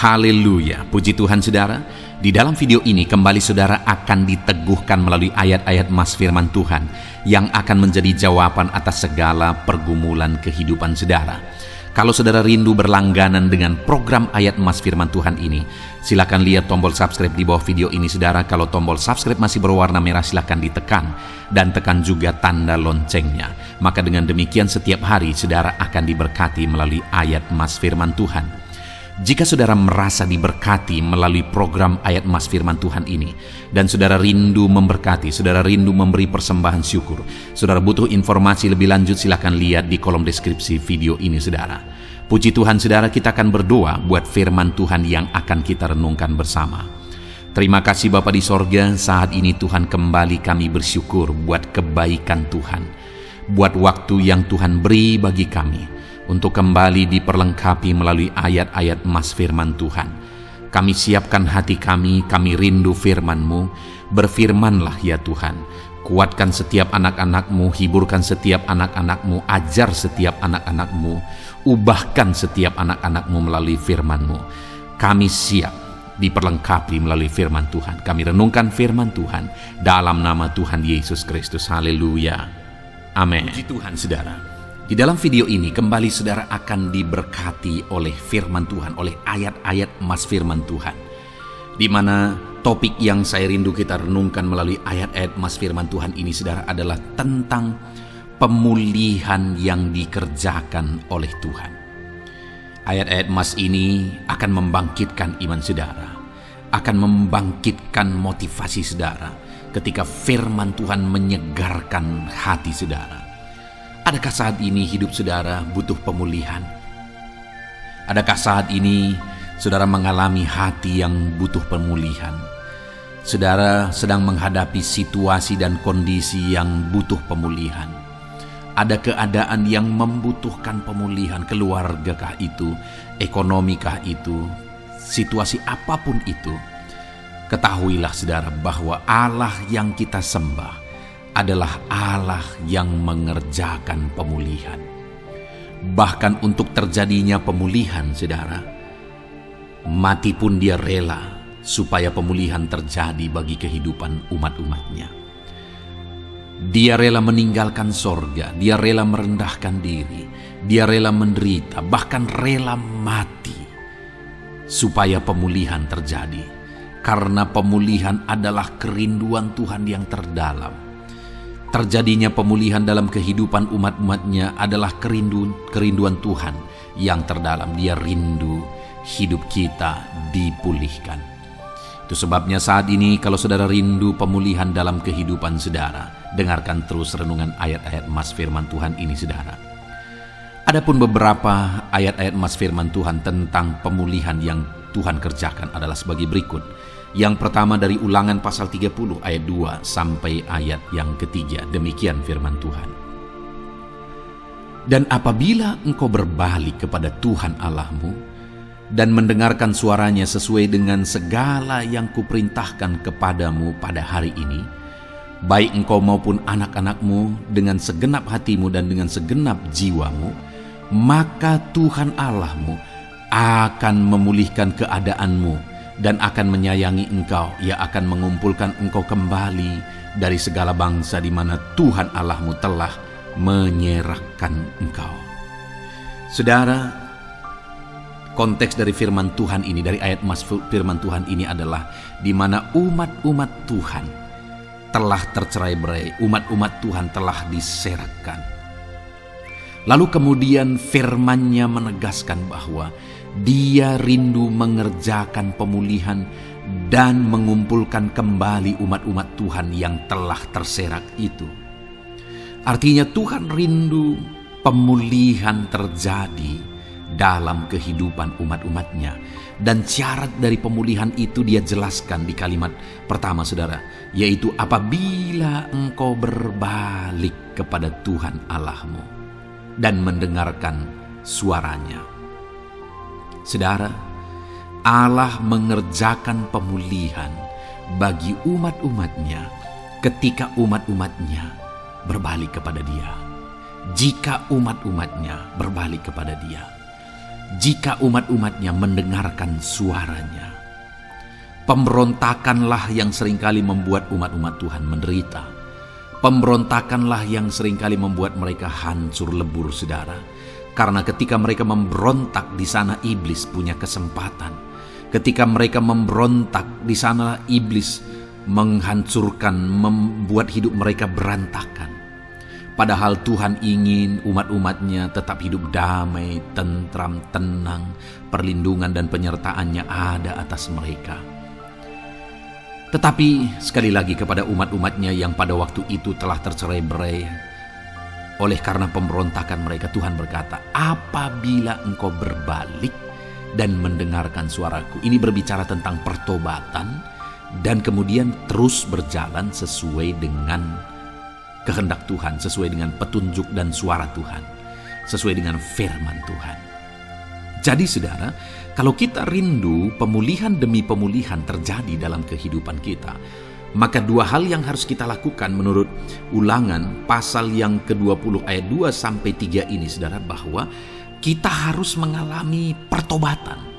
Haleluya, puji Tuhan saudara. Di dalam video ini kembali saudara akan diteguhkan melalui ayat-ayat Mas firman Tuhan yang akan menjadi jawaban atas segala pergumulan kehidupan saudara. Kalau saudara rindu berlangganan dengan program ayat Mas firman Tuhan ini, silakan lihat tombol subscribe di bawah video ini saudara. Kalau tombol subscribe masih berwarna merah, silakan ditekan dan tekan juga tanda loncengnya. Maka dengan demikian setiap hari saudara akan diberkati melalui ayat Mas firman Tuhan. Jika saudara merasa diberkati melalui program ayat Mas firman Tuhan ini, dan saudara rindu memberkati, saudara rindu memberi persembahan syukur, saudara butuh informasi lebih lanjut, silakan lihat di kolom deskripsi video ini saudara. Puji Tuhan saudara, kita akan berdoa buat firman Tuhan yang akan kita renungkan bersama. Terima kasih Bapa di sorga, saat ini Tuhan kembali kami bersyukur buat kebaikan Tuhan, buat waktu yang Tuhan beri bagi kami untuk kembali diperlengkapi melalui ayat-ayat Mas firman Tuhan. Kami siapkan hati kami rindu firman-Mu. Berfirmanlah ya Tuhan. Kuatkan setiap anak-anak-Mu, hiburkan setiap anak-anak-Mu, ajar setiap anak-anak-Mu, ubahkan setiap anak-anak-Mu melalui firman-Mu. Kami siap diperlengkapi melalui firman Tuhan. Kami renungkan firman Tuhan dalam nama Tuhan Yesus Kristus. Haleluya. Amin. Puji Tuhan saudara. Di dalam video ini kembali saudara akan diberkati oleh firman Tuhan, oleh ayat-ayat Mas firman Tuhan. Di mana topik yang saya rindu kita renungkan melalui ayat-ayat Mas firman Tuhan ini saudara adalah tentang pemulihan yang dikerjakan oleh Tuhan. Ayat-ayat Mas ini akan membangkitkan iman saudara, akan membangkitkan motivasi saudara ketika firman Tuhan menyegarkan hati saudara. Adakah saat ini hidup saudara butuh pemulihan? Adakah saat ini saudara mengalami hati yang butuh pemulihan? Saudara sedang menghadapi situasi dan kondisi yang butuh pemulihan. Ada keadaan yang membutuhkan pemulihan, keluargakah itu, ekonomikah itu, situasi apapun itu. Ketahuilah saudara bahwa Allah yang kita sembah adalah Allah yang mengerjakan pemulihan. Bahkan untuk terjadinya pemulihan saudara, mati pun dia rela supaya pemulihan terjadi bagi kehidupan umat-umatnya. Dia rela meninggalkan sorga, dia rela merendahkan diri, dia rela menderita, bahkan rela mati supaya pemulihan terjadi. Karena pemulihan adalah kerinduan Tuhan yang terdalam. Terjadinya pemulihan dalam kehidupan umat-umatnya adalah kerinduan Tuhan yang terdalam. Dia rindu hidup kita dipulihkan. Itu sebabnya saat ini kalau saudara rindu pemulihan dalam kehidupan saudara, dengarkan terus renungan ayat-ayat Mas firman Tuhan ini saudara. Adapun beberapa ayat-ayat Mas firman Tuhan tentang pemulihan yang Tuhan kerjakan adalah sebagai berikut. Yang pertama dari Ulangan pasal 30 ayat 2 sampai ayat yang ketiga. Demikian firman Tuhan. Dan apabila engkau berbalik kepada Tuhan Allahmu dan mendengarkan suaranya sesuai dengan segala yang kuperintahkan kepadamu pada hari ini, baik engkau maupun anak-anakmu dengan segenap hatimu dan dengan segenap jiwamu, maka Tuhan Allahmu akan memulihkan keadaanmu dan akan menyayangi engkau. Ia akan mengumpulkan engkau kembali dari segala bangsa di mana Tuhan Allahmu telah menyerahkan engkau. Saudara, konteks dari firman Tuhan ini, dari ayat Mas firman Tuhan ini adalah di mana umat-umat Tuhan telah tercerai-berai, umat-umat Tuhan telah diserahkan. Lalu kemudian firman-Nya menegaskan bahwa Dia rindu mengerjakan pemulihan dan mengumpulkan kembali umat-umat Tuhan yang telah terserak itu. Artinya Tuhan rindu pemulihan terjadi dalam kehidupan umat-umatnya. Dan syarat dari pemulihan itu dia jelaskan di kalimat pertama saudara, yaitu apabila engkau berbalik kepada Tuhan Allahmu dan mendengarkan suaranya. Saudara, Allah mengerjakan pemulihan bagi umat-umatnya ketika umat-umatnya berbalik kepada Dia. Jika umat-umatnya berbalik kepada Dia. jika umat-umatnya mendengarkan suaranya. Pemberontakanlah yang seringkali membuat umat-umat Tuhan menderita. Pemberontakanlah yang seringkali membuat mereka hancur lebur, saudara. Karena ketika mereka memberontak, di sana iblis punya kesempatan. Ketika mereka memberontak, di sana iblis menghancurkan, membuat hidup mereka berantakan. Padahal Tuhan ingin umat-umatnya tetap hidup damai, tentram, tenang, perlindungan dan penyertaannya ada atas mereka. Tetapi sekali lagi kepada umat-umatnya yang pada waktu itu telah tercerai-berai oleh karena pemberontakan mereka, Tuhan berkata, apabila engkau berbalik dan mendengarkan suaraku. Ini berbicara tentang pertobatan dan kemudian terus berjalan sesuai dengan kehendak Tuhan, sesuai dengan petunjuk dan suara Tuhan, sesuai dengan firman Tuhan. Jadi saudara, kalau kita rindu pemulihan demi pemulihan terjadi dalam kehidupan kita, maka dua hal yang harus kita lakukan menurut Ulangan pasal yang ke-20 ayat 2-3 ini, saudara, bahwa kita harus mengalami pertobatan.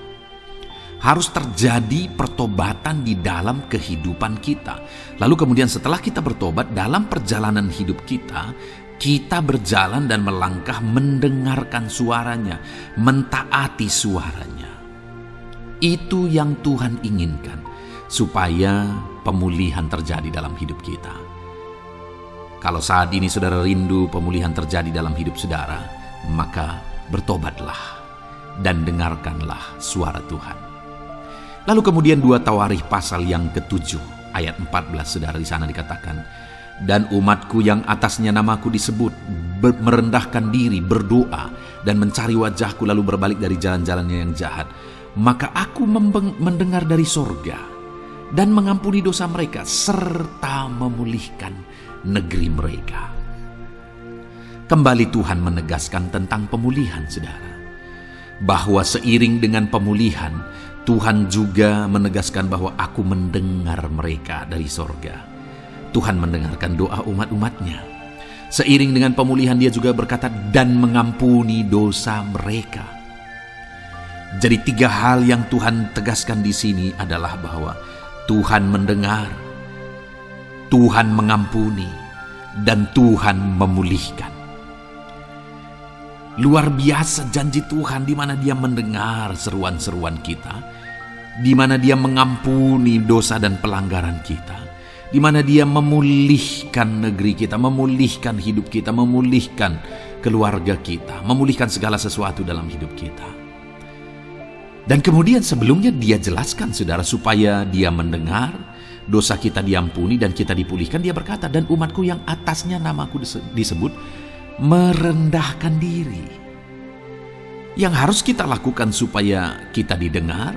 Harus terjadi pertobatan di dalam kehidupan kita. Lalu kemudian setelah kita bertobat, dalam perjalanan hidup kita, kita berjalan dan melangkah mendengarkan suaranya, mentaati suaranya. Itu yang Tuhan inginkan, supaya pemulihan terjadi dalam hidup kita. Kalau saat ini saudara rindu pemulihan terjadi dalam hidup saudara, maka bertobatlah dan dengarkanlah suara Tuhan. Lalu kemudian 2 Tawarikh pasal yang ke-7 ayat 14, saudara, di sana dikatakan, dan umatku yang atasnya namaku disebut merendahkan diri, berdoa dan mencari wajahku lalu berbalik dari jalan-jalannya yang jahat, maka aku mendengar dari sorga dan mengampuni dosa mereka serta memulihkan negeri mereka. Kembali Tuhan menegaskan tentang pemulihan, saudara, bahwa seiring dengan pemulihan Tuhan juga menegaskan bahwa aku mendengar mereka dari sorga. Tuhan mendengarkan doa umat-umatnya. Seiring dengan pemulihan dia juga berkata dan mengampuni dosa mereka. Jadi 3 hal yang Tuhan tegaskan di sini adalah bahwa Tuhan mendengar, Tuhan mengampuni, dan Tuhan memulihkan. Luar biasa janji Tuhan di mana Dia mendengar seruan-seruan kita, di mana Dia mengampuni dosa dan pelanggaran kita, di mana Dia memulihkan negeri kita, memulihkan hidup kita, memulihkan keluarga kita, memulihkan segala sesuatu dalam hidup kita. Dan kemudian sebelumnya Dia jelaskan, saudara, supaya Dia mendengar, dosa kita diampuni dan kita dipulihkan. Dia berkata, dan umatku yang atasnya namaku disebut merendahkan diri. Yang harus kita lakukan supaya kita didengar,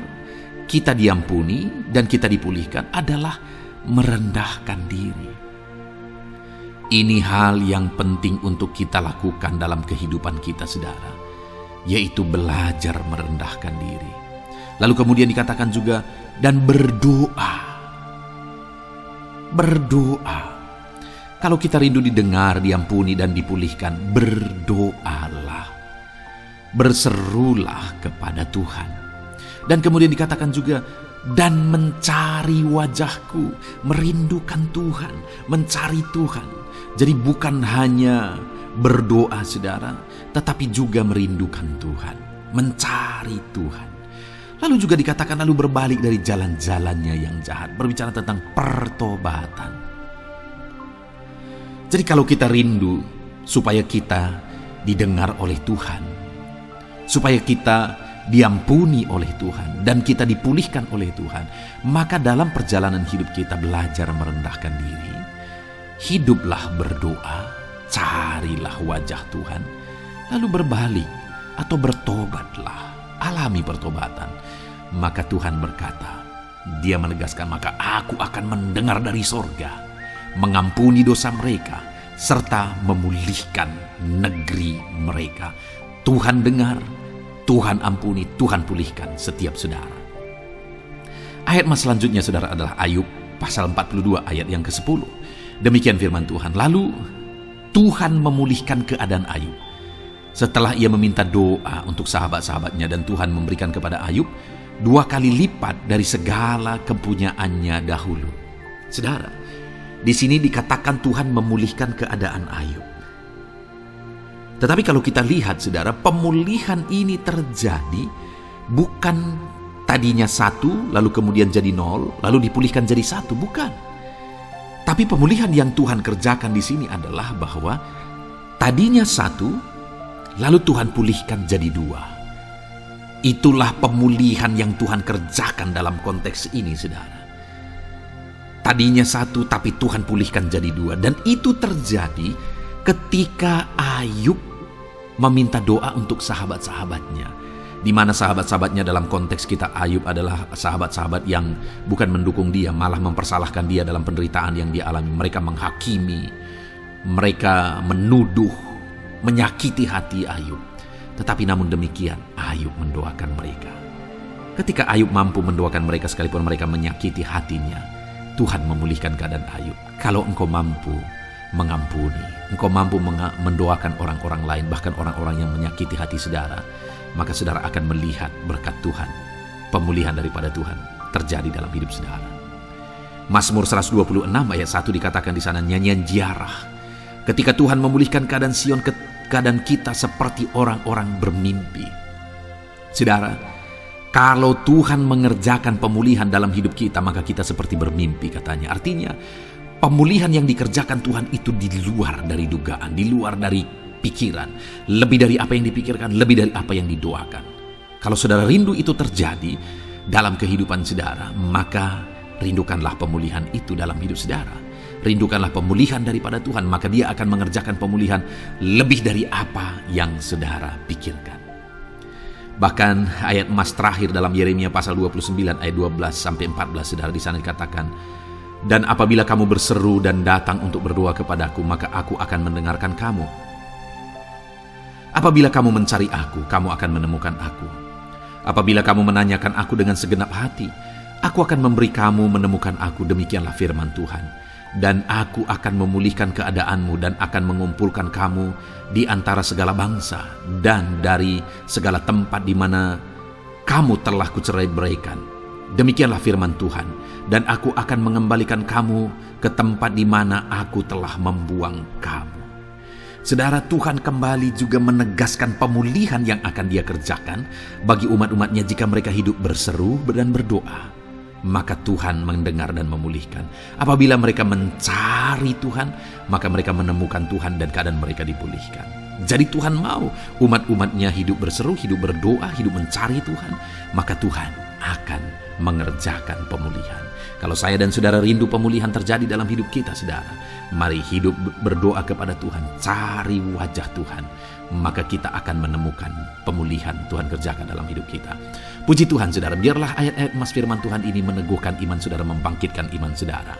kita diampuni, dan kita dipulihkan adalah merendahkan diri. Ini hal yang penting untuk kita lakukan dalam kehidupan kita, saudara, yaitu belajar merendahkan diri. Lalu kemudian dikatakan juga, dan berdoa. Berdoa. Kalau kita rindu didengar, diampuni, dan dipulihkan, berdoalah. Berserulah kepada Tuhan. Dan kemudian dikatakan juga, dan mencari wajahku, merindukan Tuhan, mencari Tuhan. Jadi bukan hanya berdoa, saudara, tetapi juga merindukan Tuhan, mencari Tuhan. Lalu juga dikatakan lalu berbalik dari jalan-jalannya yang jahat, berbicara tentang pertobatan. Jadi kalau kita rindu supaya kita didengar oleh Tuhan, supaya kita diampuni oleh Tuhan, dan kita dipulihkan oleh Tuhan, maka dalam perjalanan hidup kita belajar merendahkan diri, hiduplah berdoa, carilah wajah Tuhan, lalu berbalik atau bertobatlah, alami pertobatan. Maka Tuhan berkata, Dia menegaskan, maka aku akan mendengar dari sorga, mengampuni dosa mereka, serta memulihkan negeri mereka. Tuhan dengar, Tuhan ampuni, Tuhan pulihkan setiap saudara. Ayat selanjutnya, saudara, adalah Ayub pasal 42 ayat yang ke-10. Demikian firman Tuhan. Lalu Tuhan memulihkan keadaan Ayub Setelah ia meminta doa untuk sahabat-sahabatnya dan Tuhan memberikan kepada Ayub 2 kali lipat dari segala kepunyaannya dahulu. Saudara, di sini dikatakan Tuhan memulihkan keadaan Ayub. Tetapi kalau kita lihat, saudara, pemulihan ini terjadi bukan tadinya 1, lalu kemudian jadi 0, lalu dipulihkan jadi 1, bukan. Tapi pemulihan yang Tuhan kerjakan di sini adalah bahwa tadinya 1, lalu Tuhan pulihkan jadi 2. Itulah pemulihan yang Tuhan kerjakan dalam konteks ini, saudara. Tadinya 1, tapi Tuhan pulihkan jadi 2. Dan itu terjadi ketika Ayub meminta doa untuk sahabat-sahabatnya. Di mana sahabat-sahabatnya dalam konteks kita, Ayub adalah sahabat-sahabat yang bukan mendukung dia, malah mempersalahkan dia dalam penderitaan yang dia alami. Mereka menghakimi, mereka menuduh, menyakiti hati Ayub. Tetapi namun demikian, Ayub mendoakan mereka. Ketika Ayub mampu mendoakan mereka sekalipun mereka menyakiti hatinya, Tuhan memulihkan keadaan Ayub. Kalau engkau mampu mengampuni, engkau mampu mendoakan orang-orang lain, bahkan orang-orang yang menyakiti hati saudara, maka saudara akan melihat berkat Tuhan, pemulihan daripada Tuhan terjadi dalam hidup saudara. Mazmur 126 ayat 1 dikatakan di sana, nyanyian ziarah. Ketika Tuhan memulihkan keadaan Sion, keadaan kita seperti orang-orang bermimpi. Saudara, kalau Tuhan mengerjakan pemulihan dalam hidup kita, maka kita seperti bermimpi katanya. Artinya, pemulihan yang dikerjakan Tuhan itu di luar dari dugaan, di luar dari pikiran, lebih dari apa yang dipikirkan, lebih dari apa yang didoakan. Kalau saudara rindu itu terjadi dalam kehidupan saudara, maka rindukanlah pemulihan itu dalam hidup saudara. Rindukanlah pemulihan daripada Tuhan, maka Dia akan mengerjakan pemulihan lebih dari apa yang saudara pikirkan. Bahkan ayat emas terakhir dalam Yeremia pasal 29 ayat 12-14, saudara, di sana dikatakan, dan apabila kamu berseru dan datang untuk berdoa kepadaku, maka aku akan mendengarkan kamu. Apabila kamu mencari aku, kamu akan menemukan aku. Apabila kamu menanyakan aku dengan segenap hati, aku akan memberi kamu menemukan aku, demikianlah firman Tuhan. Dan aku akan memulihkan keadaanmu dan akan mengumpulkan kamu di antara segala bangsa dan dari segala tempat di mana kamu telah kucerai-beraikan. Demikianlah firman Tuhan. Dan aku akan mengembalikan kamu ke tempat di mana aku telah membuang kamu. Saudara, Tuhan kembali juga menegaskan pemulihan yang akan Dia kerjakan bagi umat-umatnya jika mereka hidup berseru dan berdoa. Maka Tuhan mendengar dan memulihkan. Apabila mereka mencari Tuhan, maka mereka menemukan Tuhan dan keadaan mereka dipulihkan. Jadi Tuhan mau umat-umatnya hidup berseru, hidup berdoa, hidup mencari Tuhan, maka Tuhan akan mengerjakan pemulihan. Kalau saya dan saudara rindu pemulihan terjadi dalam hidup kita, saudara, mari hidup berdoa kepada Tuhan, cari wajah Tuhan, maka kita akan menemukan pemulihan Tuhan kerjakan dalam hidup kita. Puji Tuhan, saudara, biarlah ayat-ayat emas firman Tuhan ini meneguhkan iman saudara, membangkitkan iman saudara.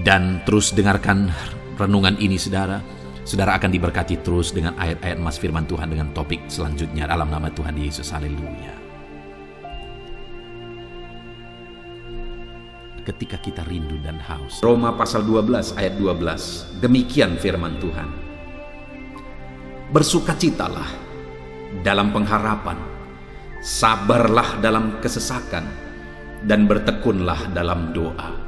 Dan terus dengarkan renungan ini, saudara. Saudara akan diberkati terus dengan ayat-ayat emas firman Tuhan dengan topik selanjutnya dalam nama Tuhan Yesus. Haleluya. Ketika kita rindu dan haus. Roma pasal 12 ayat 12. Demikian firman Tuhan. Bersukacitalah dalam pengharapan, sabarlah dalam kesesakan, dan bertekunlah dalam doa.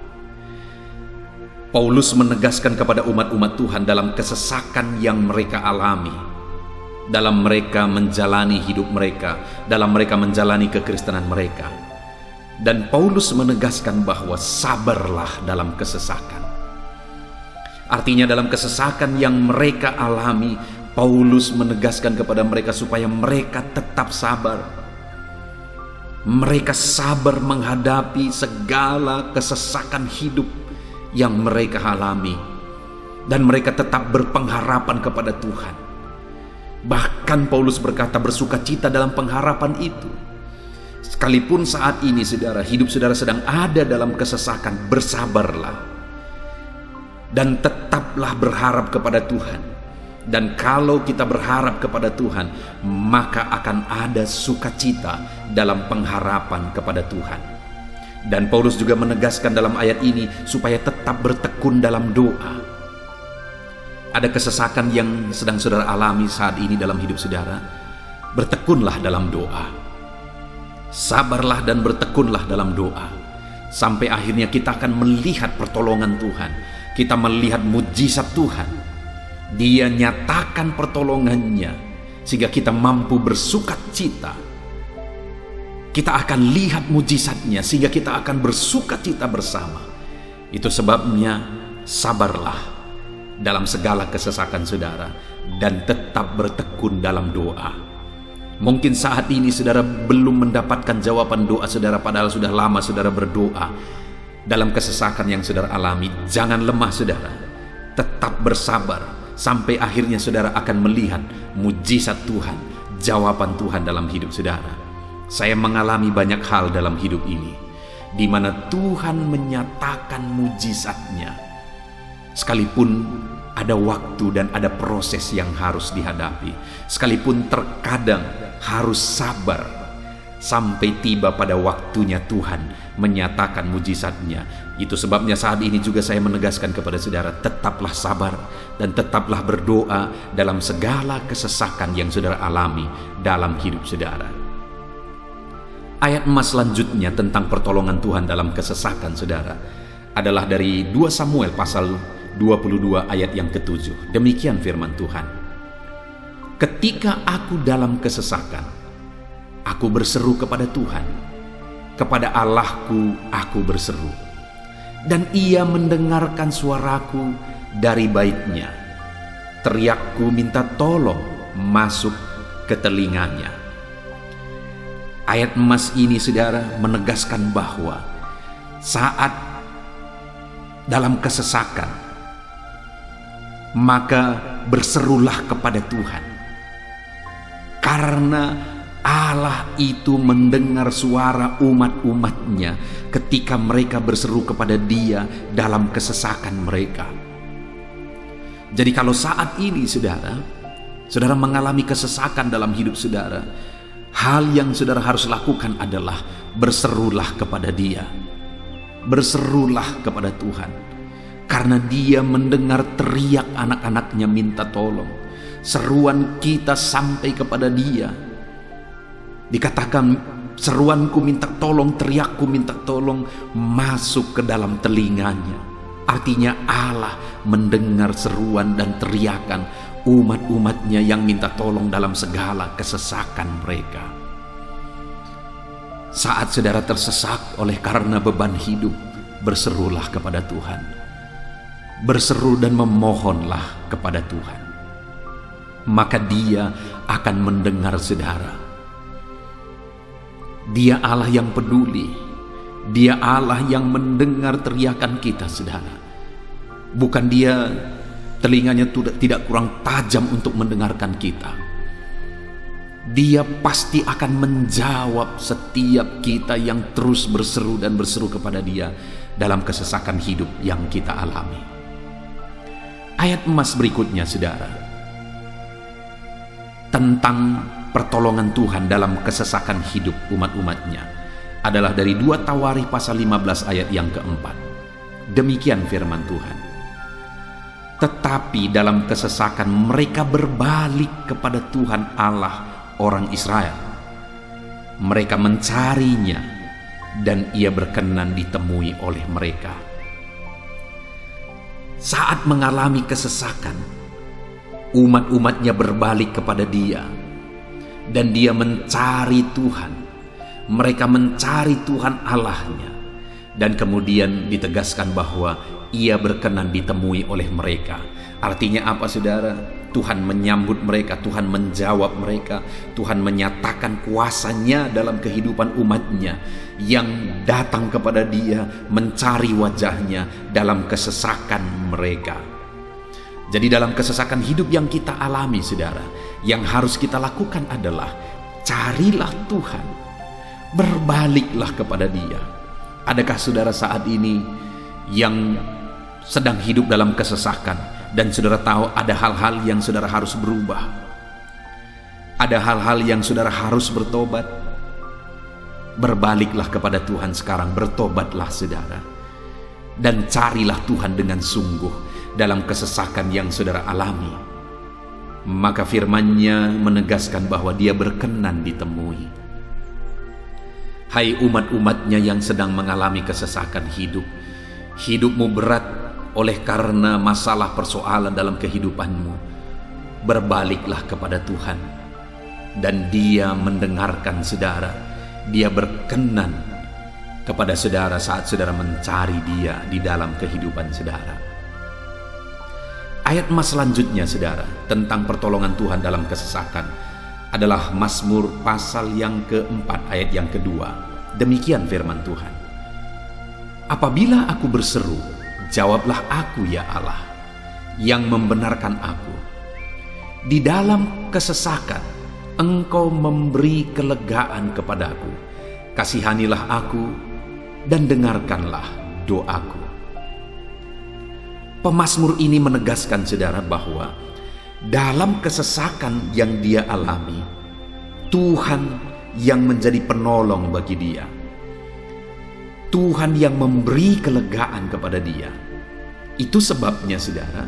Paulus menegaskan kepada umat-umat Tuhan dalam kesesakan yang mereka alami, dalam mereka menjalani hidup mereka, dalam mereka menjalani kekristenan mereka. Dan Paulus menegaskan bahwa sabarlah dalam kesesakan. Artinya dalam kesesakan yang mereka alami, Paulus menegaskan kepada mereka supaya mereka tetap sabar. Mereka sabar menghadapi segala kesesakan hidup yang mereka alami. Dan mereka tetap berpengharapan kepada Tuhan. Bahkan Paulus berkata bersukacita dalam pengharapan itu. Sekalipun saat ini saudara, hidup saudara sedang ada dalam kesesakan, bersabarlah. Dan tetaplah berharap kepada Tuhan. Dan kalau kita berharap kepada Tuhan, maka akan ada sukacita dalam pengharapan kepada Tuhan. Dan Paulus juga menegaskan dalam ayat ini supaya tetap bertekun dalam doa. ada kesesakan yang sedang saudara alami saat ini dalam hidup saudara, bertekunlah dalam doa. Sabarlah dan bertekunlah dalam doa. Sampai akhirnya kita akan melihat pertolongan Tuhan. Kita melihat mujizat Tuhan. Dia nyatakan pertolongannya sehingga kita mampu bersukacita. Kita akan lihat mujizatnya sehingga kita akan bersukacita bersama. Itu sebabnya sabarlah dalam segala kesesakan saudara dan tetap bertekun dalam doa. Mungkin saat ini saudara belum mendapatkan jawaban doa saudara, padahal sudah lama saudara berdoa. Dalam kesesakan yang saudara alami, jangan lemah saudara. Tetap bersabar sampai akhirnya saudara akan melihat mujizat Tuhan, jawaban Tuhan dalam hidup saudara. Saya mengalami banyak hal dalam hidup ini, di mana Tuhan menyatakan mujizatnya. Sekalipun ada waktu dan ada proses yang harus dihadapi, sekalipun terkadang harus sabar sampai tiba pada waktunya Tuhan menyatakan mujizatnya. Itu sebabnya saat ini juga saya menegaskan kepada saudara, tetaplah sabar dan tetaplah berdoa dalam segala kesesakan yang saudara alami dalam hidup saudara. Ayat emas selanjutnya tentang pertolongan Tuhan dalam kesesakan saudara adalah dari 2 Samuel pasal 22 ayat yang ke-7. Demikian firman Tuhan. Ketika aku dalam kesesakan, aku berseru kepada Tuhan. Kepada Allahku aku berseru, dan Ia mendengarkan suaraku dari baitnya. Teriakku minta tolong masuk ke telinganya. Ayat emas ini saudara menegaskan bahwa saat dalam kesesakan, maka berserulah kepada Tuhan, karena Allah itu mendengar suara umat-umatnya ketika mereka berseru kepada Dia dalam kesesakan mereka. Jadi kalau saat ini saudara mengalami kesesakan dalam hidup saudara, hal yang saudara harus lakukan adalah berserulah kepada Dia. Berserulah kepada Tuhan, karena Dia mendengar teriak anak-anaknya minta tolong. Seruan kita sampai kepada Dia. Dikatakan seruanku minta tolong, teriakku minta tolong masuk ke dalam telinganya. Artinya Allah mendengar seruan dan teriakan umat-umatnya yang minta tolong dalam segala kesesakan mereka. Saat saudara tersesak oleh karena beban hidup, berserulah kepada Tuhan. Berseru dan memohonlah kepada Tuhan, maka Dia akan mendengar saudara. Dia Allah yang peduli. Dia Allah yang mendengar teriakan kita saudara. Bukan Dia telinganya tidak kurang tajam untuk mendengarkan kita. Dia pasti akan menjawab setiap kita yang terus berseru dan berseru kepada Dia dalam kesesakan hidup yang kita alami. Ayat emas berikutnya saudara, tentang pertolongan Tuhan dalam kesesakan hidup umat-umatnya, adalah dari 2 Tawarikh pasal 15 ayat yang ke-4. Demikian firman Tuhan. Tetapi dalam kesesakan mereka berbalik kepada Tuhan Allah orang Israel. Mereka mencarinya dan Ia berkenan ditemui oleh mereka. Saat mengalami kesesakan, umat-umatnya berbalik kepada Dia dan Dia mencari Tuhan. Mereka mencari Tuhan Allahnya, dan kemudian ditegaskan bahwa Ia berkenan ditemui oleh mereka. Artinya apa saudara? Tuhan menyambut mereka, Tuhan menjawab mereka, Tuhan menyatakan kuasa-Nya dalam kehidupan umatnya yang datang kepada Dia, mencari wajah-Nya dalam kesesakan mereka. Jadi dalam kesesakan hidup yang kita alami saudara, yang harus kita lakukan adalah carilah Tuhan, berbaliklah kepada Dia. Adakah saudara saat ini yang sedang hidup dalam kesesakan dan saudara tahu ada hal-hal yang saudara harus berubah, ada hal-hal yang saudara harus bertobat? Berbaliklah kepada Tuhan sekarang, bertobatlah saudara, dan carilah Tuhan dengan sungguh. dalam kesesakan yang saudara alami, maka firman-Nya menegaskan bahwa Dia berkenan ditemui. Hai umat-umat-Nya yang sedang mengalami kesesakan hidup, hidupmu berat oleh karena masalah persoalan dalam kehidupanmu, berbaliklah kepada Tuhan, dan Dia mendengarkan saudara. Dia berkenan kepada saudara saat saudara mencari Dia di dalam kehidupan saudara. Ayat mas selanjutnya saudara tentang pertolongan Tuhan dalam kesesakan adalah Mazmur pasal yang keempat ayat yang kedua. Demikian firman Tuhan. Apabila aku berseru, jawablah aku ya Allah, yang membenarkan aku. Di dalam kesesakan Engkau memberi kelegaan kepadaku. Kasihanilah aku dan dengarkanlah doaku. Pemazmur ini menegaskan saudara bahwa dalam kesesakan yang dia alami, Tuhan yang menjadi penolong bagi dia. Tuhan yang memberi kelegaan kepada dia. Itu sebabnya saudara,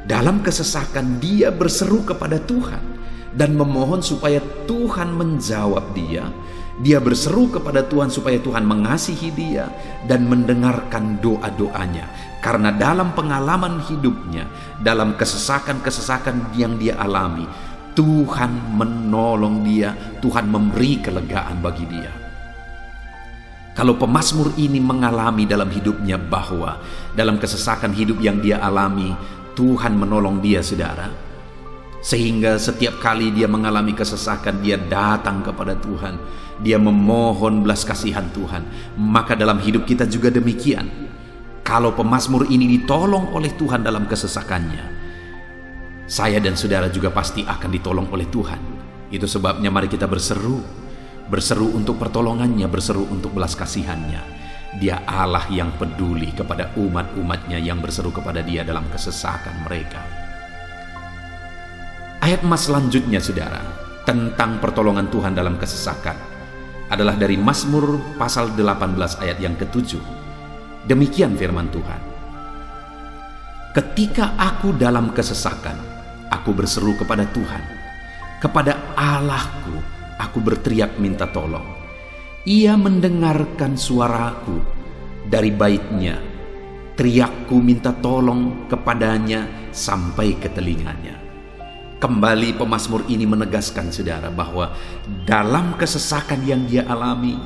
dalam kesesakan dia berseru kepada Tuhan dan memohon supaya Tuhan menjawab dia. Dia berseru kepada Tuhan supaya Tuhan mengasihi dia dan mendengarkan doa-doanya. Karena dalam pengalaman hidupnya, dalam kesesakan-kesesakan yang dia alami, Tuhan menolong dia, Tuhan memberi kelegaan bagi dia. Kalau pemazmur ini mengalami dalam hidupnya bahwa dalam kesesakan hidup yang dia alami, Tuhan menolong dia saudara, sehingga setiap kali dia mengalami kesesakan, dia datang kepada Tuhan, dia memohon belas kasihan Tuhan. Maka dalam hidup kita juga demikian. Kalau pemazmur ini ditolong oleh Tuhan dalam kesesakannya, saya dan saudara juga pasti akan ditolong oleh Tuhan. Itu sebabnya mari kita berseru untuk pertolongannya, berseru untuk belas kasihannya. Dia Allah yang peduli kepada umat-umatnya yang berseru kepada dia dalam kesesakan mereka. Ayat mas selanjutnya saudara tentang pertolongan Tuhan dalam kesesakan adalah dari Mazmur pasal 18 ayat yang ke-7. Demikian firman Tuhan. Ketika aku dalam kesesakan, aku berseru kepada Tuhan. Kepada Allahku aku berteriak minta tolong. Ia mendengarkan suaraku dari bait-Nya. Teriakku minta tolong kepadanya sampai ke telinganya. Kembali pemazmur ini menegaskan saudara bahwa dalam kesesakan yang dia alami,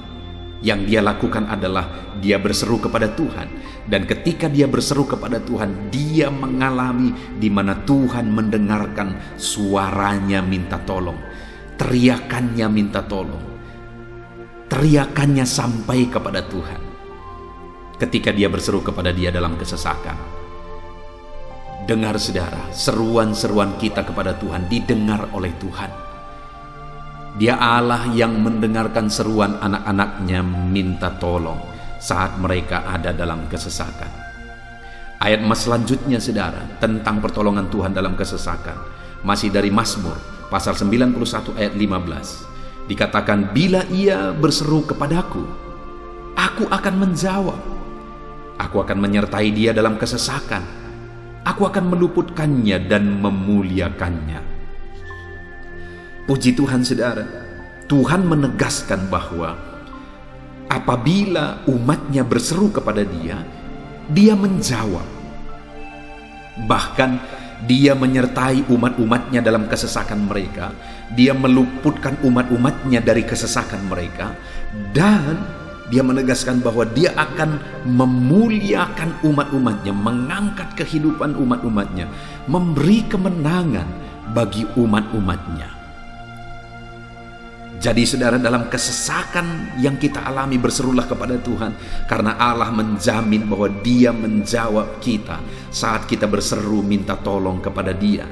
yang dia lakukan adalah dia berseru kepada Tuhan. Dan ketika dia berseru kepada Tuhan, dia mengalami di mana Tuhan mendengarkan suaranya minta tolong, teriakannya minta tolong, teriakannya sampai kepada Tuhan. Ketika dia berseru kepada dia dalam kesesakan, dengar saudara, seruan-seruan kita kepada Tuhan didengar oleh Tuhan. Dia Allah yang mendengarkan seruan anak-anaknya minta tolong saat mereka ada dalam kesesakan. Ayat mas selanjutnya saudara tentang pertolongan Tuhan dalam kesesakan masih dari Mazmur pasal 91 ayat 15. Dikatakan, bila ia berseru kepadaku, aku akan menjawab. Aku akan menyertai dia dalam kesesakan. Aku akan meluputkannya dan memuliakannya. Puji Tuhan saudara, Tuhan menegaskan bahwa apabila umatnya berseru kepada dia, dia menjawab. Bahkan dia menyertai umat-umatnya dalam kesesakan mereka. Dia meluputkan umat-umatnya dari kesesakan mereka. Dan dia menegaskan bahwa dia akan memuliakan umat-umatnya, mengangkat kehidupan umat-umatnya, memberi kemenangan bagi umat-umatnya. Jadi saudara, dalam kesesakan yang kita alami berserulah kepada Tuhan, karena Allah menjamin bahwa dia menjawab kita saat kita berseru minta tolong kepada dia.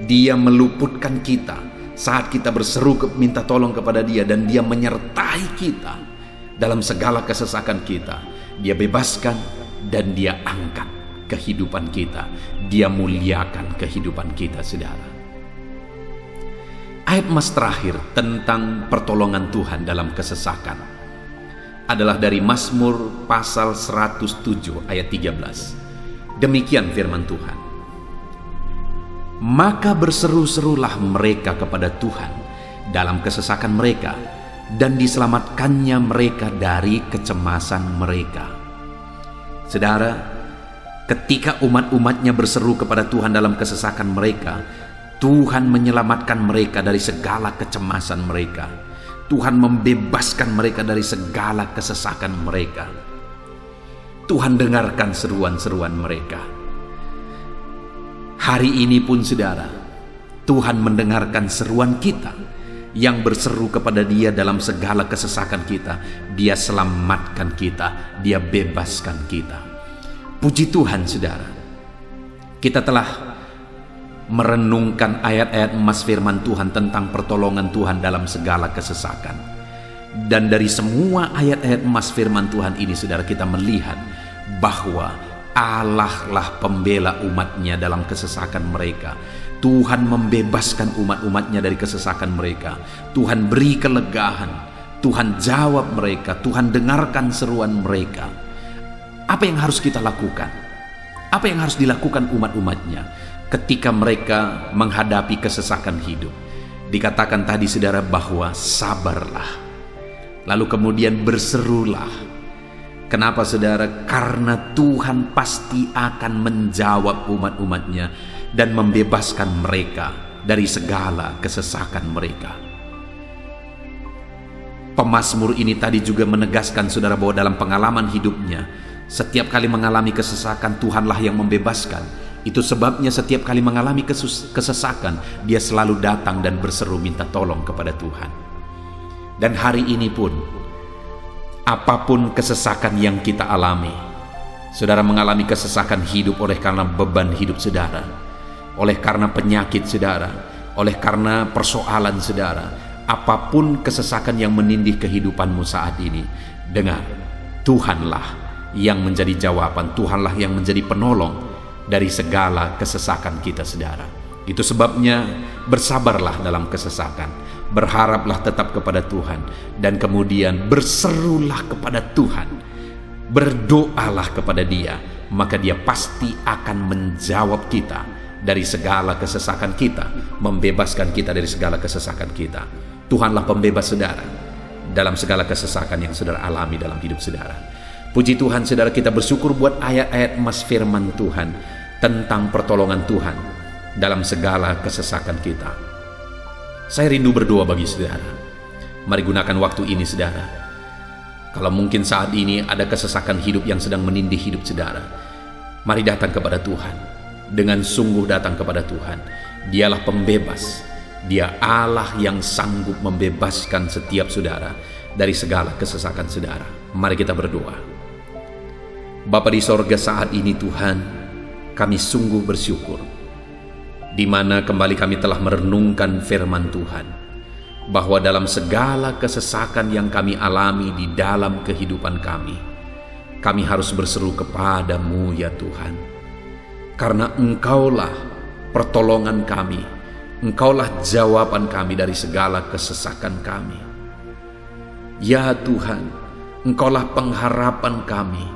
Dia meluputkan kita saat kita berseru minta tolong kepada dia, dan dia menyertai kita dalam segala kesesakan kita. Dia bebaskan dan dia angkat kehidupan kita. Dia muliakan kehidupan kita saudara. Ayat mas terakhir tentang pertolongan Tuhan dalam kesesakan adalah dari Mazmur pasal 107 ayat 13. Demikian firman Tuhan. Maka berseru-serulah mereka kepada Tuhan dalam kesesakan mereka, dan diselamatkannya mereka dari kecemasan mereka. Saudara, ketika umat-umatnya berseru kepada Tuhan dalam kesesakan mereka, Tuhan menyelamatkan mereka dari segala kecemasan mereka. Tuhan membebaskan mereka dari segala kesesakan mereka. Tuhan dengarkan seruan-seruan mereka. Hari ini pun saudara, Tuhan mendengarkan seruan kita yang berseru kepada Dia dalam segala kesesakan kita. Dia selamatkan kita, Dia bebaskan kita. Puji Tuhan saudara, kita telah merenungkan ayat-ayat emas firman Tuhan tentang pertolongan Tuhan dalam segala kesesakan. Dan dari semua ayat-ayat emas firman Tuhan ini saudara, kita melihat bahwa Allah lah pembela umatnya dalam kesesakan mereka. Tuhan membebaskan umat-umatnya dari kesesakan mereka. Tuhan beri kelegaan, Tuhan jawab mereka, Tuhan dengarkan seruan mereka. Apa yang harus kita lakukan? Apa yang harus dilakukan umat-umatnya ketika mereka menghadapi kesesakan hidup? Dikatakan tadi saudara bahwa sabarlah. Lalu kemudian berserulah. Kenapa saudara? Karena Tuhan pasti akan menjawab umat-umatnya dan membebaskan mereka dari segala kesesakan mereka. Pemazmur ini tadi juga menegaskan saudara bahwa dalam pengalaman hidupnya, setiap kali mengalami kesesakan, Tuhanlah yang membebaskan. Itu sebabnya setiap kali mengalami kesesakan, dia selalu datang dan berseru minta tolong kepada Tuhan. Dan hari ini pun, apapun kesesakan yang kita alami, saudara mengalami kesesakan hidup oleh karena beban hidup saudara, oleh karena penyakit saudara, oleh karena persoalan saudara, apapun kesesakan yang menindih kehidupanmu saat ini, dengar, Tuhanlah yang menjadi jawaban, Tuhanlah yang menjadi penolong dari segala kesesakan kita saudara. Itu sebabnya bersabarlah dalam kesesakan, berharaplah tetap kepada Tuhan, dan kemudian berserulah kepada Tuhan, berdoalah kepada Dia, maka Dia pasti akan menjawab kita dari segala kesesakan kita, membebaskan kita dari segala kesesakan kita. Tuhanlah pembebas saudara dalam segala kesesakan yang saudara alami dalam hidup saudara. Puji Tuhan saudara, kita bersyukur buat ayat-ayat emas firman Tuhan tentang pertolongan Tuhan dalam segala kesesakan kita. Saya rindu berdoa bagi saudara. Mari gunakan waktu ini saudara. Kalau mungkin saat ini ada kesesakan hidup yang sedang menindih hidup saudara, mari datang kepada Tuhan. Dengan sungguh datang kepada Tuhan. Dialah pembebas. Dia Allah yang sanggup membebaskan setiap saudara dari segala kesesakan saudara. Mari kita berdoa. Bapa di sorga, saat ini Tuhan, kami sungguh bersyukur di mana kembali kami telah merenungkan firman Tuhan, bahwa dalam segala kesesakan yang kami alami di dalam kehidupan kami harus berseru kepadamu ya Tuhan. Karena Engkaulah pertolongan kami, Engkaulah jawaban kami dari segala kesesakan kami. Ya Tuhan, Engkaulah pengharapan kami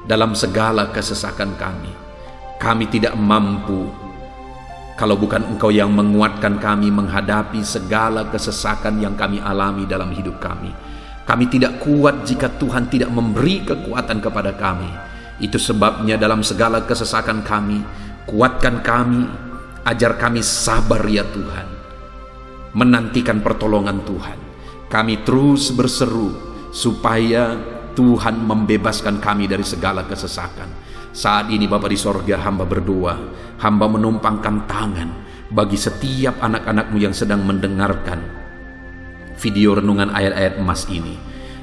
dalam segala kesesakan kami. Kami tidak mampu kalau bukan Engkau yang menguatkan kami menghadapi segala kesesakan yang kami alami dalam hidup kami. Kami tidak kuat jika Tuhan tidak memberi kekuatan kepada kami. Itu sebabnya dalam segala kesesakan kami, kuatkan kami, ajar kami sabar ya Tuhan, menantikan pertolongan Tuhan. Kami terus berseru supaya Tuhan membebaskan kami dari segala kesesakan. Saat ini Bapa di sorga, hamba berdoa, hamba menumpangkan tangan bagi setiap anak-anak-Mu yang sedang mendengarkan video renungan ayat-ayat emas ini.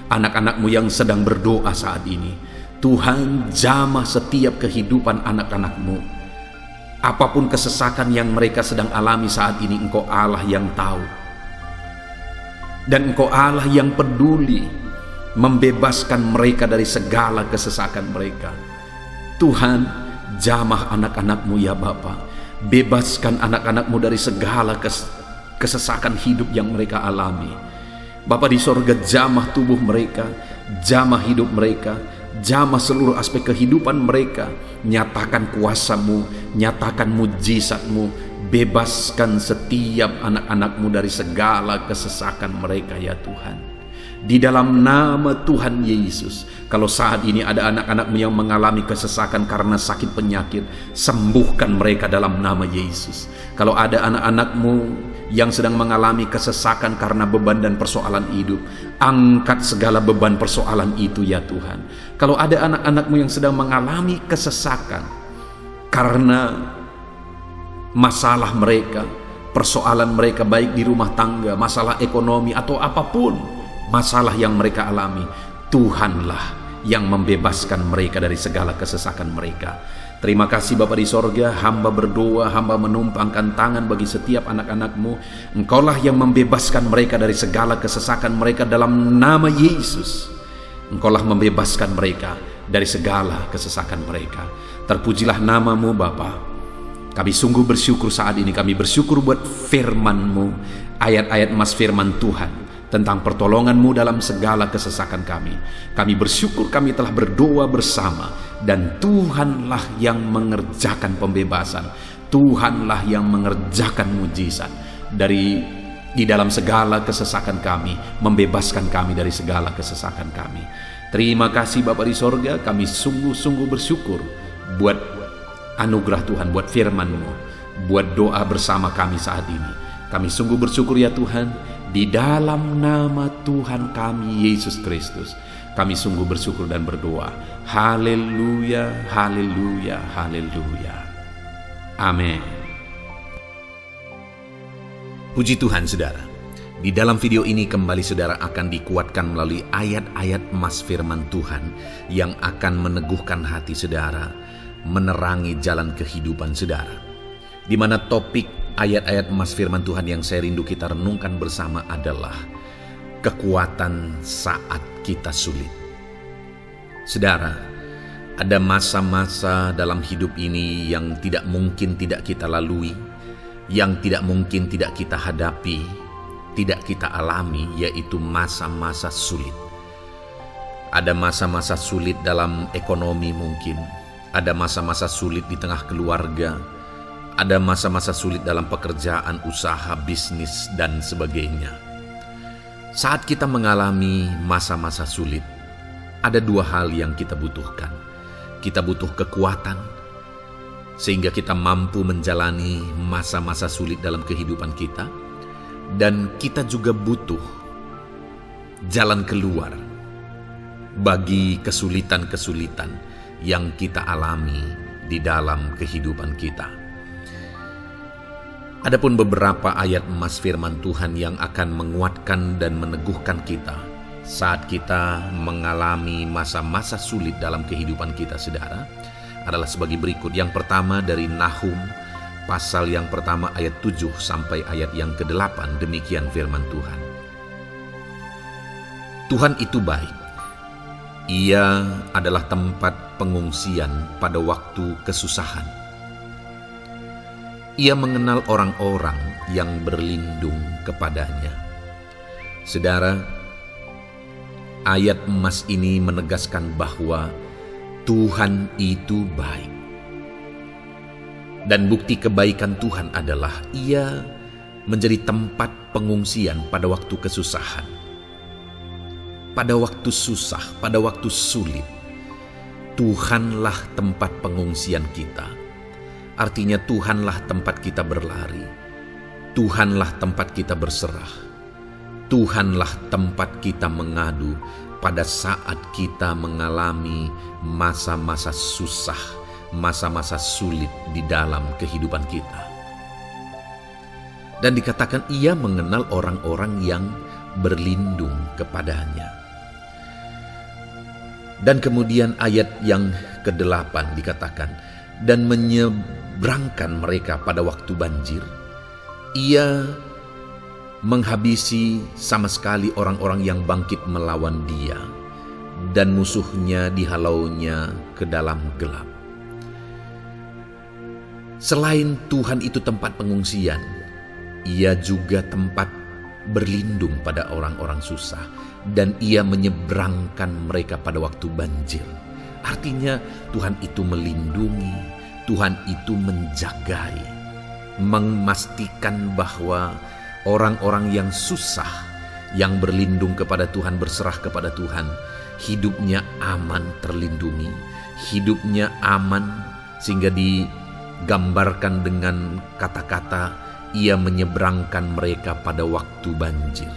Anak-anak-Mu yang sedang berdoa saat ini, Tuhan jamah setiap kehidupan anak-anak-Mu. Apapun kesesakan yang mereka sedang alami saat ini, Engkau Allah yang tahu. Dan Engkau Allah yang peduli membebaskan mereka dari segala kesesakan mereka. Tuhan, jamah anak-anak-Mu ya Bapa. Bebaskan anak-anak-Mu dari segala kesesakan hidup yang mereka alami. Bapa di sorga, jamah tubuh mereka, jamah hidup mereka, jamah seluruh aspek kehidupan mereka. Nyatakan kuasa-Mu, nyatakan mujizat-Mu, bebaskan setiap anak-anak-Mu dari segala kesesakan mereka ya Tuhan. Di dalam nama Tuhan Yesus, kalau saat ini ada anak-anak-Mu yang mengalami kesesakan karena sakit penyakit, sembuhkan mereka dalam nama Yesus. Kalau ada anak-anak-Mu yang sedang mengalami kesesakan karena beban dan persoalan hidup, angkat segala beban persoalan itu ya Tuhan. Kalau ada anak-anak-Mu yang sedang mengalami kesesakan karena masalah mereka, persoalan mereka baik di rumah tangga, masalah ekonomi atau apapun masalah yang mereka alami, Tuhanlah yang membebaskan mereka dari segala kesesakan mereka. Terima kasih Bapa di sorga, hamba berdoa, hamba menumpangkan tangan bagi setiap anak-anak-Mu. Engkaulah yang membebaskan mereka dari segala kesesakan mereka dalam nama Yesus. Engkaulah membebaskan mereka dari segala kesesakan mereka. Terpujilah nama-Mu Bapa. Kami sungguh bersyukur saat ini, kami bersyukur buat firman-Mu, ayat-ayat emas firman Tuhan tentang pertolongan-Mu dalam segala kesesakan kami. Kami bersyukur kami telah berdoa bersama, dan Tuhanlah yang mengerjakan pembebasan, Tuhanlah yang mengerjakan mujizat di dalam segala kesesakan kami, membebaskan kami dari segala kesesakan kami. Terima kasih Bapa di sorga, kami sungguh-sungguh bersyukur buat anugerah Tuhan, buat firman-Mu, buat doa bersama kami saat ini. Kami sungguh bersyukur ya Tuhan, di dalam nama Tuhan kami Yesus Kristus, kami sungguh bersyukur dan berdoa. Haleluya, haleluya, haleluya. Amin. Puji Tuhan saudara, di dalam video ini kembali saudara akan dikuatkan melalui ayat-ayat emas firman Tuhan yang akan meneguhkan hati saudara, menerangi jalan kehidupan saudara. Di mana topik ayat-ayat emas firman Tuhan yang saya rindu kita renungkan bersama adalah kekuatan saat kita sulit. Saudara, ada masa-masa dalam hidup ini yang tidak mungkin tidak kita lalui, yang tidak mungkin tidak kita hadapi, tidak kita alami, yaitu masa-masa sulit. Ada masa-masa sulit dalam ekonomi mungkin, ada masa-masa sulit di tengah keluarga, ada masa-masa sulit dalam pekerjaan, usaha, bisnis, dan sebagainya. Saat kita mengalami masa-masa sulit, ada dua hal yang kita butuhkan. Kita butuh kekuatan, sehingga kita mampu menjalani masa-masa sulit dalam kehidupan kita. Dan kita juga butuh jalan keluar bagi kesulitan-kesulitan yang kita alami di dalam kehidupan kita. Adapun beberapa ayat emas firman Tuhan yang akan menguatkan dan meneguhkan kita saat kita mengalami masa-masa sulit dalam kehidupan kita, saudara, adalah sebagai berikut. Yang pertama dari Nahum, pasal yang pertama ayat 7 sampai ayat yang ke-8, demikian firman Tuhan. Tuhan itu baik. Ia adalah tempat pengungsian pada waktu kesusahan. Ia mengenal orang-orang yang berlindung kepadanya. Saudara, ayat emas ini menegaskan bahwa Tuhan itu baik. Dan bukti kebaikan Tuhan adalah Ia menjadi tempat pengungsian pada waktu kesusahan. Pada waktu susah, pada waktu sulit, Tuhanlah tempat pengungsian kita. Artinya Tuhanlah tempat kita berlari, Tuhanlah tempat kita berserah, Tuhanlah tempat kita mengadu pada saat kita mengalami masa-masa susah, masa-masa sulit di dalam kehidupan kita. Dan dikatakan Ia mengenal orang-orang yang berlindung kepadanya. Dan kemudian ayat yang ke-8 dikatakan, dan menyeberangkan mereka pada waktu banjir. Ia menghabisi sama sekali orang-orang yang bangkit melawan Dia, dan musuhnya dihalaunya ke dalam gelap. Selain Tuhan itu tempat pengungsian, Ia juga tempat berlindung pada orang-orang susah, dan Ia menyeberangkan mereka pada waktu banjir. Artinya Tuhan itu melindungi, Tuhan itu menjagai, memastikan bahwa orang-orang yang susah, yang berlindung kepada Tuhan, berserah kepada Tuhan, hidupnya aman, terlindungi, hidupnya aman, sehingga digambarkan dengan kata-kata ia menyeberangkan mereka pada waktu banjir.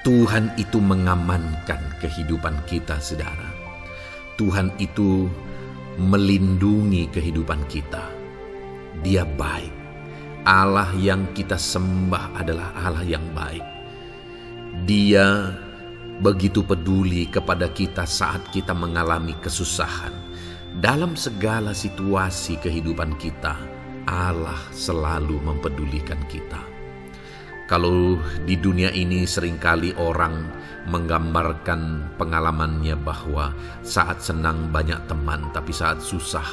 Tuhan itu mengamankan kehidupan kita, saudara. Tuhan itu melindungi kehidupan kita. Dia baik. Allah yang kita sembah adalah Allah yang baik. Dia begitu peduli kepada kita saat kita mengalami kesusahan. Dalam segala situasi kehidupan kita, Allah selalu mempedulikan kita. Kalau di dunia ini seringkali orang menggambarkan pengalamannya bahwa saat senang banyak teman, tapi saat susah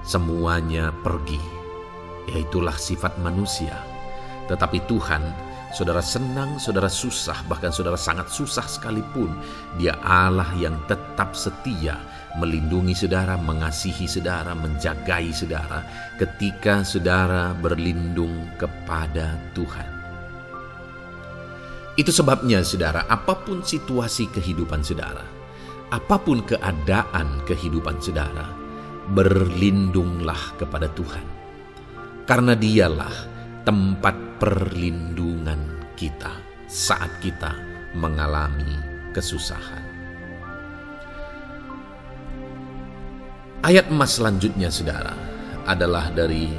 semuanya pergi. Ya, itulah sifat manusia. Tetapi Tuhan, saudara senang, saudara susah, bahkan saudara sangat susah sekalipun, Dia Allah yang tetap setia, melindungi saudara, mengasihi saudara, menjagai saudara ketika saudara berlindung kepada Tuhan. Itu sebabnya saudara, apapun situasi kehidupan saudara, apapun keadaan kehidupan saudara, berlindunglah kepada Tuhan. Karena Dialah tempat perlindungan kita saat kita mengalami kesusahan. Ayat emas selanjutnya saudara adalah dari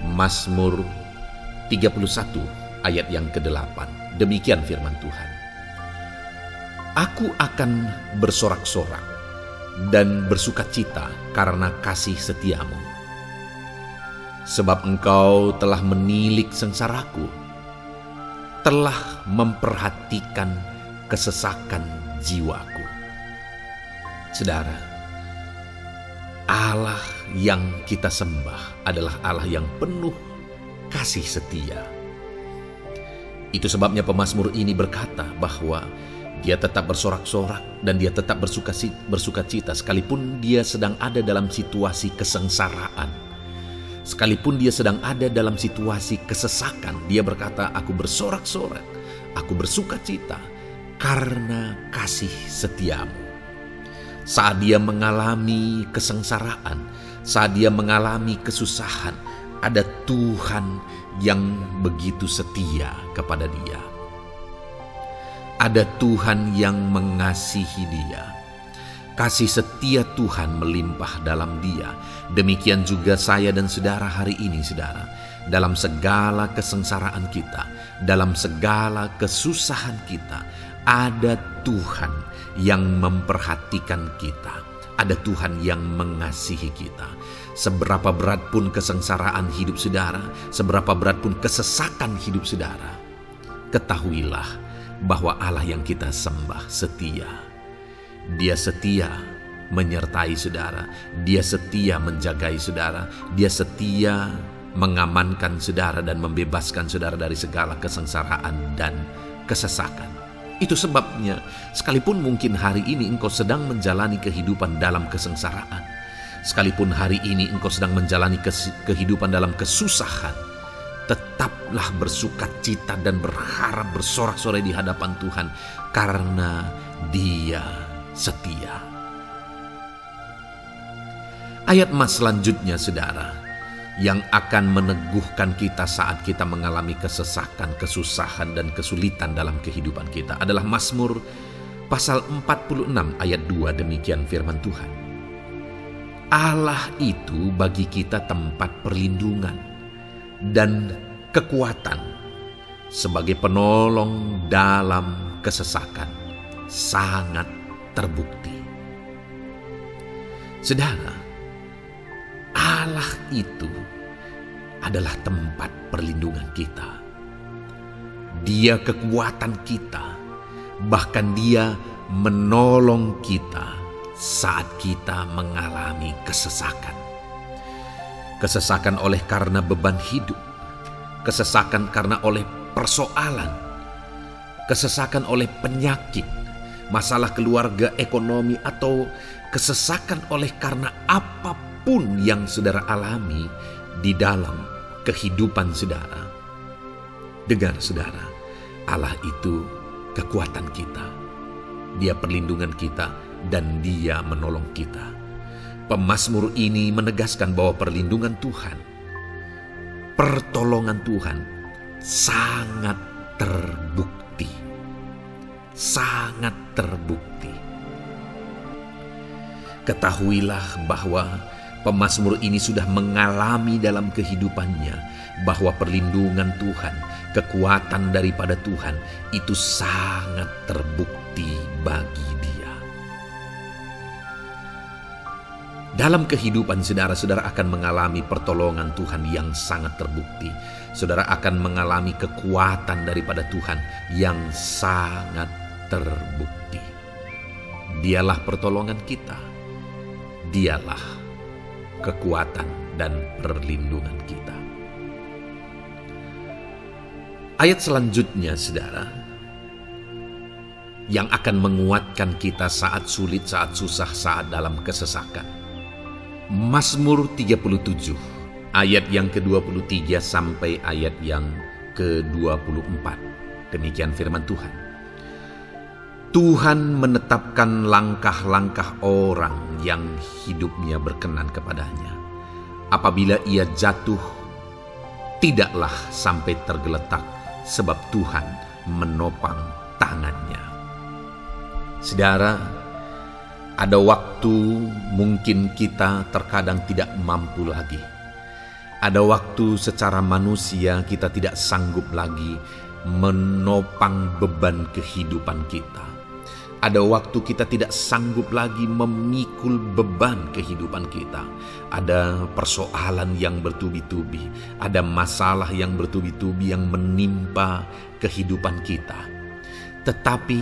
Mazmur 31 ayat yang ke-8. Demikian firman Tuhan. Aku akan bersorak-sorak dan bersukacita karena kasih setiamu. Sebab engkau telah menilik sengsaraku, telah memperhatikan kesesakan jiwaku. Saudara, Allah yang kita sembah adalah Allah yang penuh kasih setia. Itu sebabnya pemazmur ini berkata bahwa dia tetap bersorak-sorak dan dia tetap bersukacita sekalipun dia sedang ada dalam situasi kesengsaraan. Sekalipun dia sedang ada dalam situasi kesesakan, dia berkata, aku bersorak-sorak, aku bersukacita karena kasih setiamu. Saat dia mengalami kesengsaraan, saat dia mengalami kesusahan, ada Tuhan yang begitu setia kepada dia. Ada Tuhan yang mengasihi dia. Kasih setia Tuhan melimpah dalam dia. Demikian juga saya dan saudara hari ini, saudara. Dalam segala kesengsaraan kita, dalam segala kesusahan kita, ada Tuhan yang memperhatikan kita. Ada Tuhan yang mengasihi kita. Seberapa berat pun kesengsaraan hidup saudara, seberapa berat pun kesesakan hidup saudara, ketahuilah bahwa Allah yang kita sembah setia. Dia setia menyertai saudara, Dia setia menjagai saudara, Dia setia mengamankan saudara dan membebaskan saudara dari segala kesengsaraan dan kesesakan. Itu sebabnya sekalipun mungkin hari ini engkau sedang menjalani kehidupan dalam kesengsaraan, sekalipun hari ini engkau sedang menjalani kehidupan dalam kesusahan, tetaplah bersukacita dan berharap bersorak-sorai di hadapan Tuhan karena Dia setia. Ayat emas selanjutnya saudara, yang akan meneguhkan kita saat kita mengalami kesesakan, kesusahan, dan kesulitan dalam kehidupan kita adalah Mazmur pasal 46 ayat 2. Demikian firman Tuhan. Allah itu bagi kita tempat perlindungan dan kekuatan sebagai penolong dalam kesesakan, sangat terbukti. Saudara, Allah itu adalah tempat perlindungan kita. Dia kekuatan kita, bahkan Dia menolong kita saat kita mengalami kesesakan. Kesesakan oleh karena beban hidup, kesesakan karena oleh persoalan, kesesakan oleh penyakit, masalah keluarga, ekonomi, atau kesesakan oleh karena apapun yang saudara alami di dalam kehidupan saudara. Dengar saudara, Allah itu kekuatan kita. Dia perlindungan kita dan Dia menolong kita. Pemazmur ini menegaskan bahwa perlindungan Tuhan, pertolongan Tuhan sangat terbukti. Sangat terbukti. Ketahuilah bahwa pemazmur ini sudah mengalami dalam kehidupannya bahwa perlindungan Tuhan, kekuatan daripada Tuhan itu sangat terbukti bagi dia. Dalam kehidupan saudara akan mengalami pertolongan Tuhan yang sangat terbukti. Saudara akan mengalami kekuatan daripada Tuhan yang sangat terbukti. Dialah pertolongan kita. Dialah kekuatan dan perlindungan kita. Ayat selanjutnya saudara, yang akan menguatkan kita saat sulit, saat susah, saat dalam kesesakan. Mazmur 37 ayat yang ke-23 sampai ayat yang ke-24. Demikian firman Tuhan. Tuhan menetapkan langkah-langkah orang yang hidupnya berkenan kepadanya. Apabila ia jatuh, tidaklah sampai tergeletak, sebab Tuhan menopang tangannya. Saudara, ada waktu mungkin kita terkadang tidak mampu lagi. Ada waktu secara manusia kita tidak sanggup lagi menopang beban kehidupan kita. Ada waktu kita tidak sanggup lagi memikul beban kehidupan kita. Ada persoalan yang bertubi-tubi, ada masalah yang bertubi-tubi yang menimpa kehidupan kita. Tetapi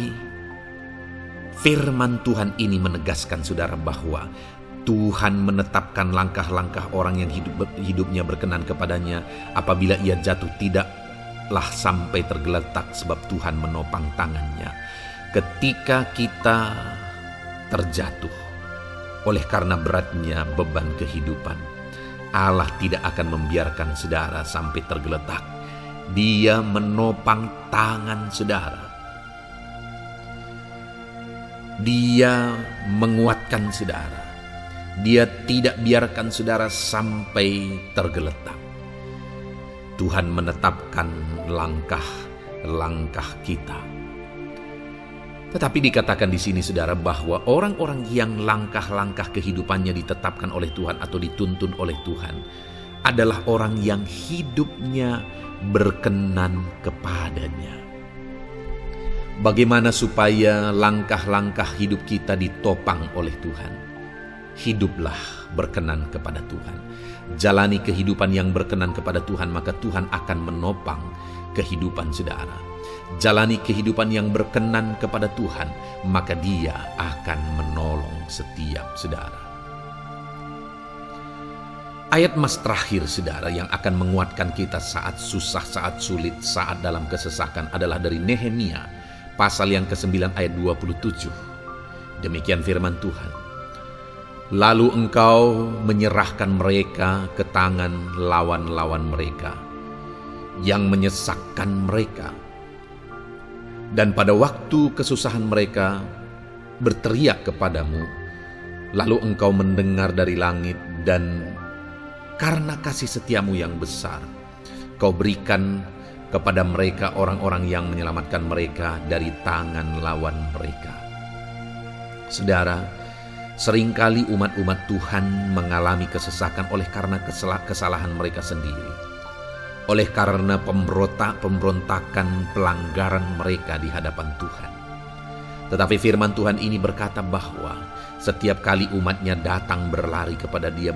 firman Tuhan ini menegaskan saudara bahwa Tuhan menetapkan langkah-langkah orang yang hidupnya berkenan kepadanya. Apabila ia jatuh, tidaklah sampai tergeletak, sebab Tuhan menopang tangannya. Ketika kita terjatuh oleh karena beratnya beban kehidupan, Allah tidak akan membiarkan saudara sampai tergeletak. Dia menopang tangan saudara. Dia menguatkan saudara. Dia tidak biarkan saudara sampai tergeletak. Tuhan menetapkan langkah-langkah kita. Tetapi dikatakan di sini saudara bahwa orang-orang yang langkah-langkah kehidupannya ditetapkan oleh Tuhan atau dituntun oleh Tuhan adalah orang yang hidupnya berkenan kepadanya. Bagaimana supaya langkah-langkah hidup kita ditopang oleh Tuhan? Hiduplah berkenan kepada Tuhan. Jalani kehidupan yang berkenan kepada Tuhan, maka Tuhan akan menopang kehidupan saudara. Jalani kehidupan yang berkenan kepada Tuhan, maka Dia akan menolong setiap saudara. Ayat mas terakhir saudara yang akan menguatkan kita saat susah, saat sulit, saat dalam kesesakan adalah dari Nehemia pasal yang ke-9 ayat 27. Demikian firman Tuhan. Lalu engkau menyerahkan mereka ke tangan lawan-lawan mereka yang menyesakkan mereka. Dan pada waktu kesusahan mereka berteriak kepadamu, lalu engkau mendengar dari langit, dan karena kasih setiamu yang besar, kau berikan kepada mereka orang-orang yang menyelamatkan mereka dari tangan lawan mereka. Saudara, seringkali umat-umat Tuhan mengalami kesesakan oleh karena kesalahan mereka sendiri. Oleh karena pemberontakan, pelanggaran mereka di hadapan Tuhan. Tetapi firman Tuhan ini berkata bahwa setiap kali umatnya datang berlari kepada Dia,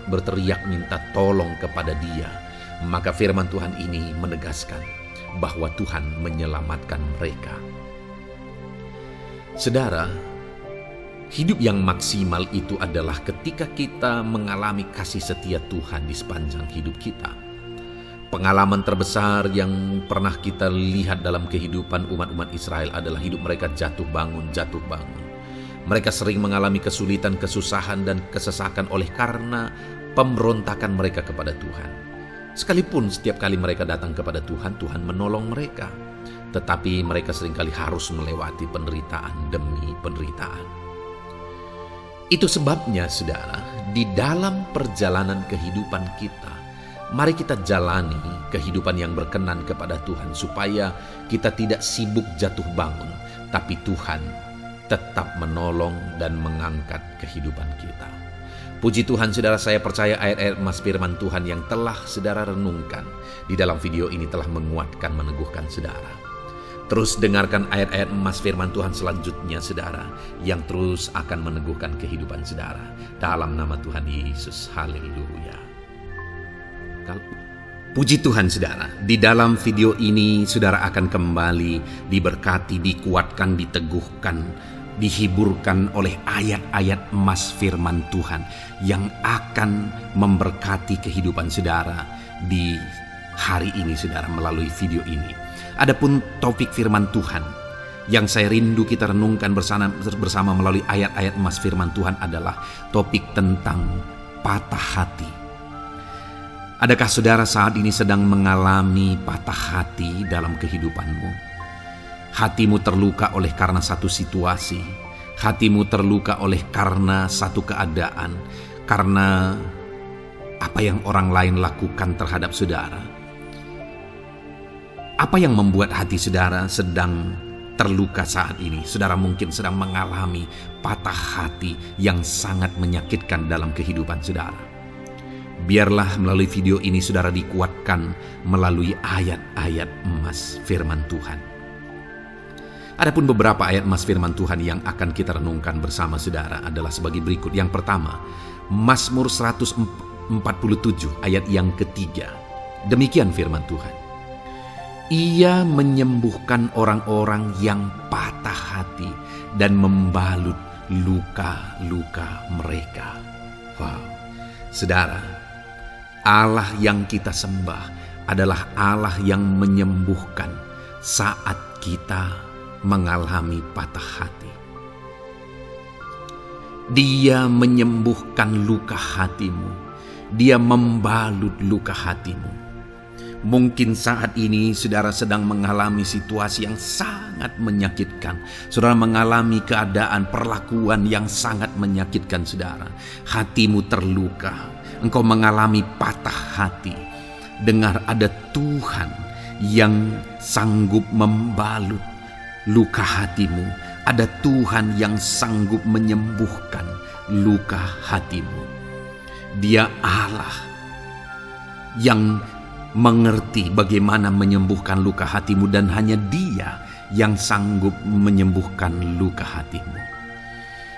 berteriak minta tolong kepada Dia, maka firman Tuhan ini menegaskan bahwa Tuhan menyelamatkan mereka. Saudara, hidup yang maksimal itu adalah ketika kita mengalami kasih setia Tuhan di sepanjang hidup kita. Pengalaman terbesar yang pernah kita lihat dalam kehidupan umat-umat Israel adalah hidup mereka jatuh bangun. Mereka sering mengalami kesulitan, kesusahan, dan kesesakan oleh karena pemberontakan mereka kepada Tuhan. Sekalipun setiap kali mereka datang kepada Tuhan, Tuhan menolong mereka. Tetapi mereka seringkali harus melewati penderitaan demi penderitaan. Itu sebabnya, saudara, di dalam perjalanan kehidupan kita, mari kita jalani kehidupan yang berkenan kepada Tuhan supaya kita tidak sibuk jatuh bangun, tapi Tuhan tetap menolong dan mengangkat kehidupan kita. Puji Tuhan, saudara, saya percaya ayat-ayat emas firman Tuhan yang telah saudara renungkan di dalam video ini telah menguatkan, meneguhkan saudara. Terus dengarkan ayat-ayat emas firman Tuhan selanjutnya, saudara, yang terus akan meneguhkan kehidupan saudara. Dalam nama Tuhan Yesus, haleluya. Puji Tuhan, saudara, di dalam video ini saudara akan kembali diberkati, dikuatkan, diteguhkan, dihiburkan oleh ayat-ayat emas firman Tuhan yang akan memberkati kehidupan saudara di hari ini, saudara, melalui video ini. Adapun topik firman Tuhan yang saya rindu kita renungkan bersama melalui ayat-ayat emas firman Tuhan adalah topik tentang patah hati. Adakah saudara saat ini sedang mengalami patah hati dalam kehidupanmu? Hatimu terluka oleh karena satu situasi, hatimu terluka oleh karena satu keadaan, karena apa yang orang lain lakukan terhadap saudara. Apa yang membuat hati saudara sedang terluka saat ini? Saudara mungkin sedang mengalami patah hati yang sangat menyakitkan dalam kehidupan saudara. Biarlah melalui video ini saudara dikuatkan melalui ayat-ayat emas firman Tuhan. Adapun beberapa ayat emas firman Tuhan yang akan kita renungkan bersama saudara adalah sebagai berikut. Yang pertama, Mazmur 147 ayat yang ketiga. Demikian firman Tuhan. Ia menyembuhkan orang-orang yang patah hati dan membalut luka-luka mereka. Wow, saudara, Allah yang kita sembah adalah Allah yang menyembuhkan saat kita mengalami patah hati. Dia menyembuhkan luka hatimu. Dia membalut luka hatimu. Mungkin saat ini saudara sedang mengalami situasi yang sangat menyakitkan. Saudara mengalami keadaan perlakuan yang sangat menyakitkan saudara. Hatimu terluka. Engkau mengalami patah hati. Dengar, ada Tuhan yang sanggup membalut luka hatimu. Ada Tuhan yang sanggup menyembuhkan luka hatimu. Dia Allah yang mengerti bagaimana menyembuhkan luka hatimu, dan hanya Dia yang sanggup menyembuhkan luka hatimu.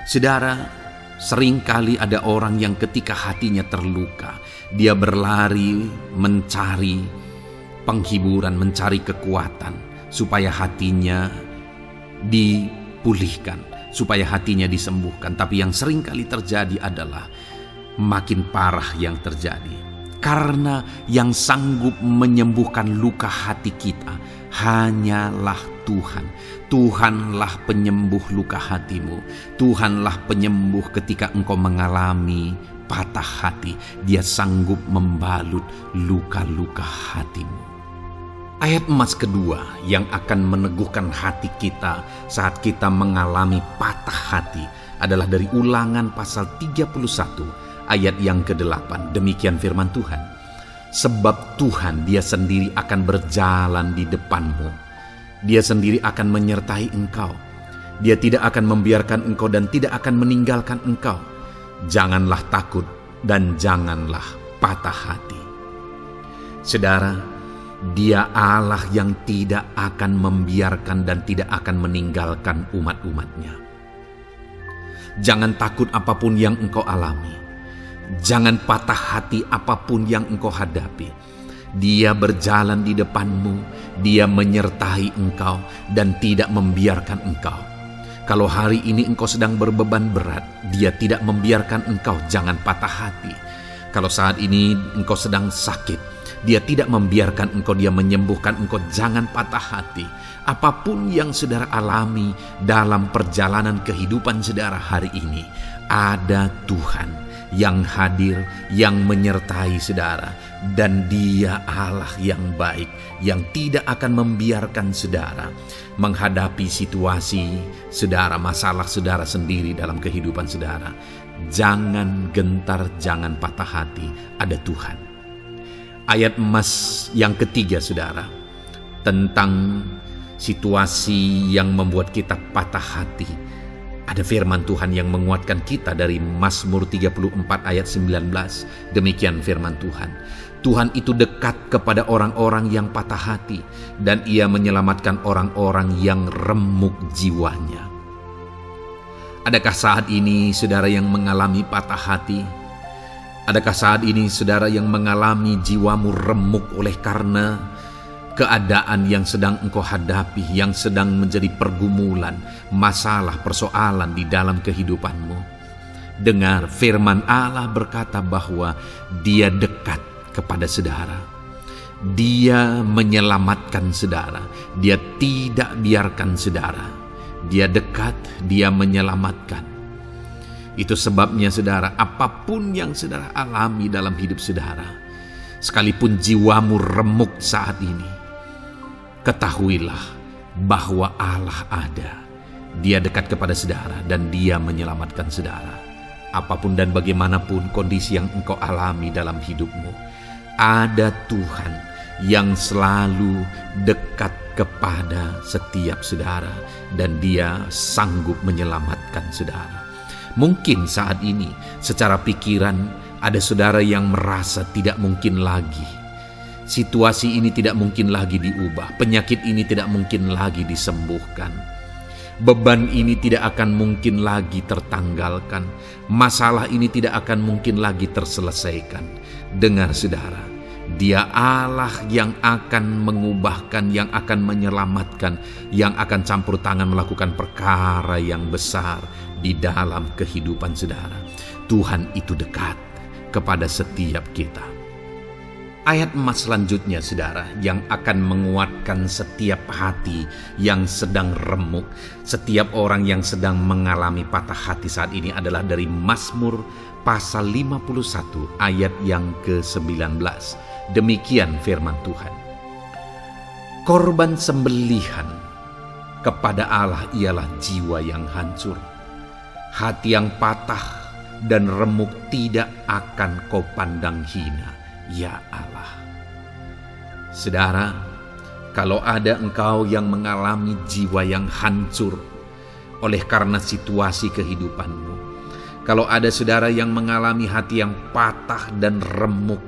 Saudara, seringkali ada orang yang ketika hatinya terluka, dia berlari mencari penghiburan, mencari kekuatan supaya hatinya dipulihkan, supaya hatinya disembuhkan. Tapi yang seringkali terjadi adalah makin parah yang terjadi. Karena yang sanggup menyembuhkan luka hati kita hanyalah Tuhan. Tuhanlah penyembuh luka hatimu. Tuhanlah penyembuh ketika engkau mengalami patah hati. Dia sanggup membalut luka-luka hatimu. Ayat emas kedua yang akan meneguhkan hati kita saat kita mengalami patah hati adalah dari Ulangan pasal 31 ayat yang ke-8. Demikian firman Tuhan. Sebab Tuhan Dia sendiri akan berjalan di depanmu. Dia sendiri akan menyertai engkau. Dia tidak akan membiarkan engkau dan tidak akan meninggalkan engkau. Janganlah takut dan janganlah patah hati. Saudara, Dia Allah yang tidak akan membiarkan dan tidak akan meninggalkan umat-umatnya. Jangan takut apapun yang engkau alami. Jangan patah hati apapun yang engkau hadapi. Dia berjalan di depanmu. Dia menyertai engkau dan tidak membiarkan engkau. Kalau hari ini engkau sedang berbeban berat, Dia tidak membiarkan engkau. Jangan patah hati. Kalau saat ini engkau sedang sakit, Dia tidak membiarkan engkau, dia menyembuhkan engkau. Jangan patah hati. Apapun yang saudara alami dalam perjalanan kehidupan saudara hari ini, ada Tuhan yang hadir, yang menyertai saudara. Dan Dia Allah yang baik, yang tidak akan membiarkan saudara menghadapi situasi saudara, masalah saudara sendiri dalam kehidupan saudara. Jangan gentar, jangan patah hati, ada Tuhan. Ayat emas yang ketiga saudara, tentang situasi yang membuat kita patah hati. Ada firman Tuhan yang menguatkan kita dari Mazmur 34 ayat 19. Demikian firman Tuhan. Tuhan itu dekat kepada orang-orang yang patah hati, dan Ia menyelamatkan orang-orang yang remuk jiwanya. Adakah saat ini saudara yang mengalami patah hati? Adakah saat ini saudara yang mengalami jiwamu remuk oleh karena keadaan yang sedang engkau hadapi, yang sedang menjadi pergumulan, masalah, persoalan di dalam kehidupanmu? Dengar, firman Allah berkata bahwa Dia dekat kepada saudara. Dia menyelamatkan saudara. Dia tidak biarkan saudara. Dia dekat, Dia menyelamatkan. Itu sebabnya saudara, apapun yang saudara alami dalam hidup saudara, sekalipun jiwamu remuk saat ini, ketahuilah bahwa Allah ada. Dia dekat kepada saudara dan Dia menyelamatkan saudara. Apapun dan bagaimanapun kondisi yang engkau alami dalam hidupmu, ada Tuhan yang selalu dekat kepada setiap saudara dan Dia sanggup menyelamatkan saudara. Mungkin saat ini secara pikiran ada saudara yang merasa tidak mungkin lagi. Situasi ini tidak mungkin lagi diubah. Penyakit ini tidak mungkin lagi disembuhkan. Beban ini tidak akan mungkin lagi tertanggalkan. Masalah ini tidak akan mungkin lagi terselesaikan. Dengar saudara, Dia Allah yang akan mengubahkan, yang akan menyelamatkan, yang akan campur tangan melakukan perkara yang besar di dalam kehidupan saudara. Tuhan itu dekat kepada setiap kita. Ayat emas selanjutnya saudara, yang akan menguatkan setiap hati yang sedang remuk, setiap orang yang sedang mengalami patah hati saat ini adalah dari Mazmur pasal 51 ayat yang ke-19. Demikian firman Tuhan. Korban sembelihan kepada Allah ialah jiwa yang hancur. Hati yang patah dan remuk tidak akan kau pandang hina, ya Allah. Saudara, kalau ada engkau yang mengalami jiwa yang hancur oleh karena situasi kehidupanmu, kalau ada saudara yang mengalami hati yang patah dan remuk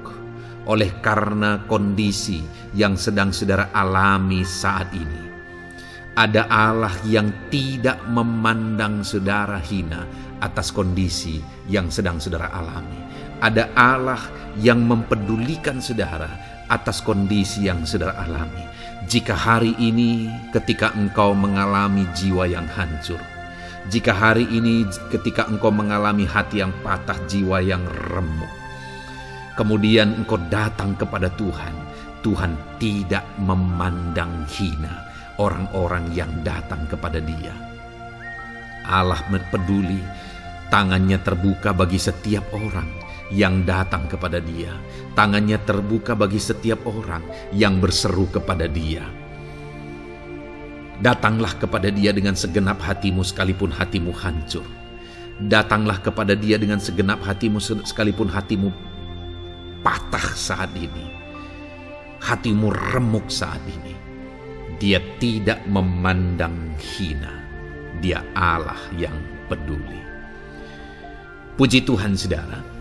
oleh karena kondisi yang sedang saudara alami saat ini, ada Allah yang tidak memandang saudara hina atas kondisi yang sedang saudara alami. Ada Allah yang mempedulikan saudara atas kondisi yang saudara alami. Jika hari ini ketika engkau mengalami jiwa yang hancur, jika hari ini ketika engkau mengalami hati yang patah, jiwa yang remuk, kemudian engkau datang kepada Tuhan, Tuhan tidak memandang hina orang-orang yang datang kepada Dia. Allah peduli, tangannya terbuka bagi setiap orang yang datang kepada Dia. Tangannya terbuka bagi setiap orang yang berseru kepada Dia. Datanglah kepada Dia dengan segenap hatimu sekalipun hatimu hancur. Datanglah kepada Dia dengan segenap hatimu sekalipun hatimu patah saat ini. Hatimu remuk saat ini. Dia tidak memandang hina. Dia Allah yang peduli. Puji Tuhan saudara.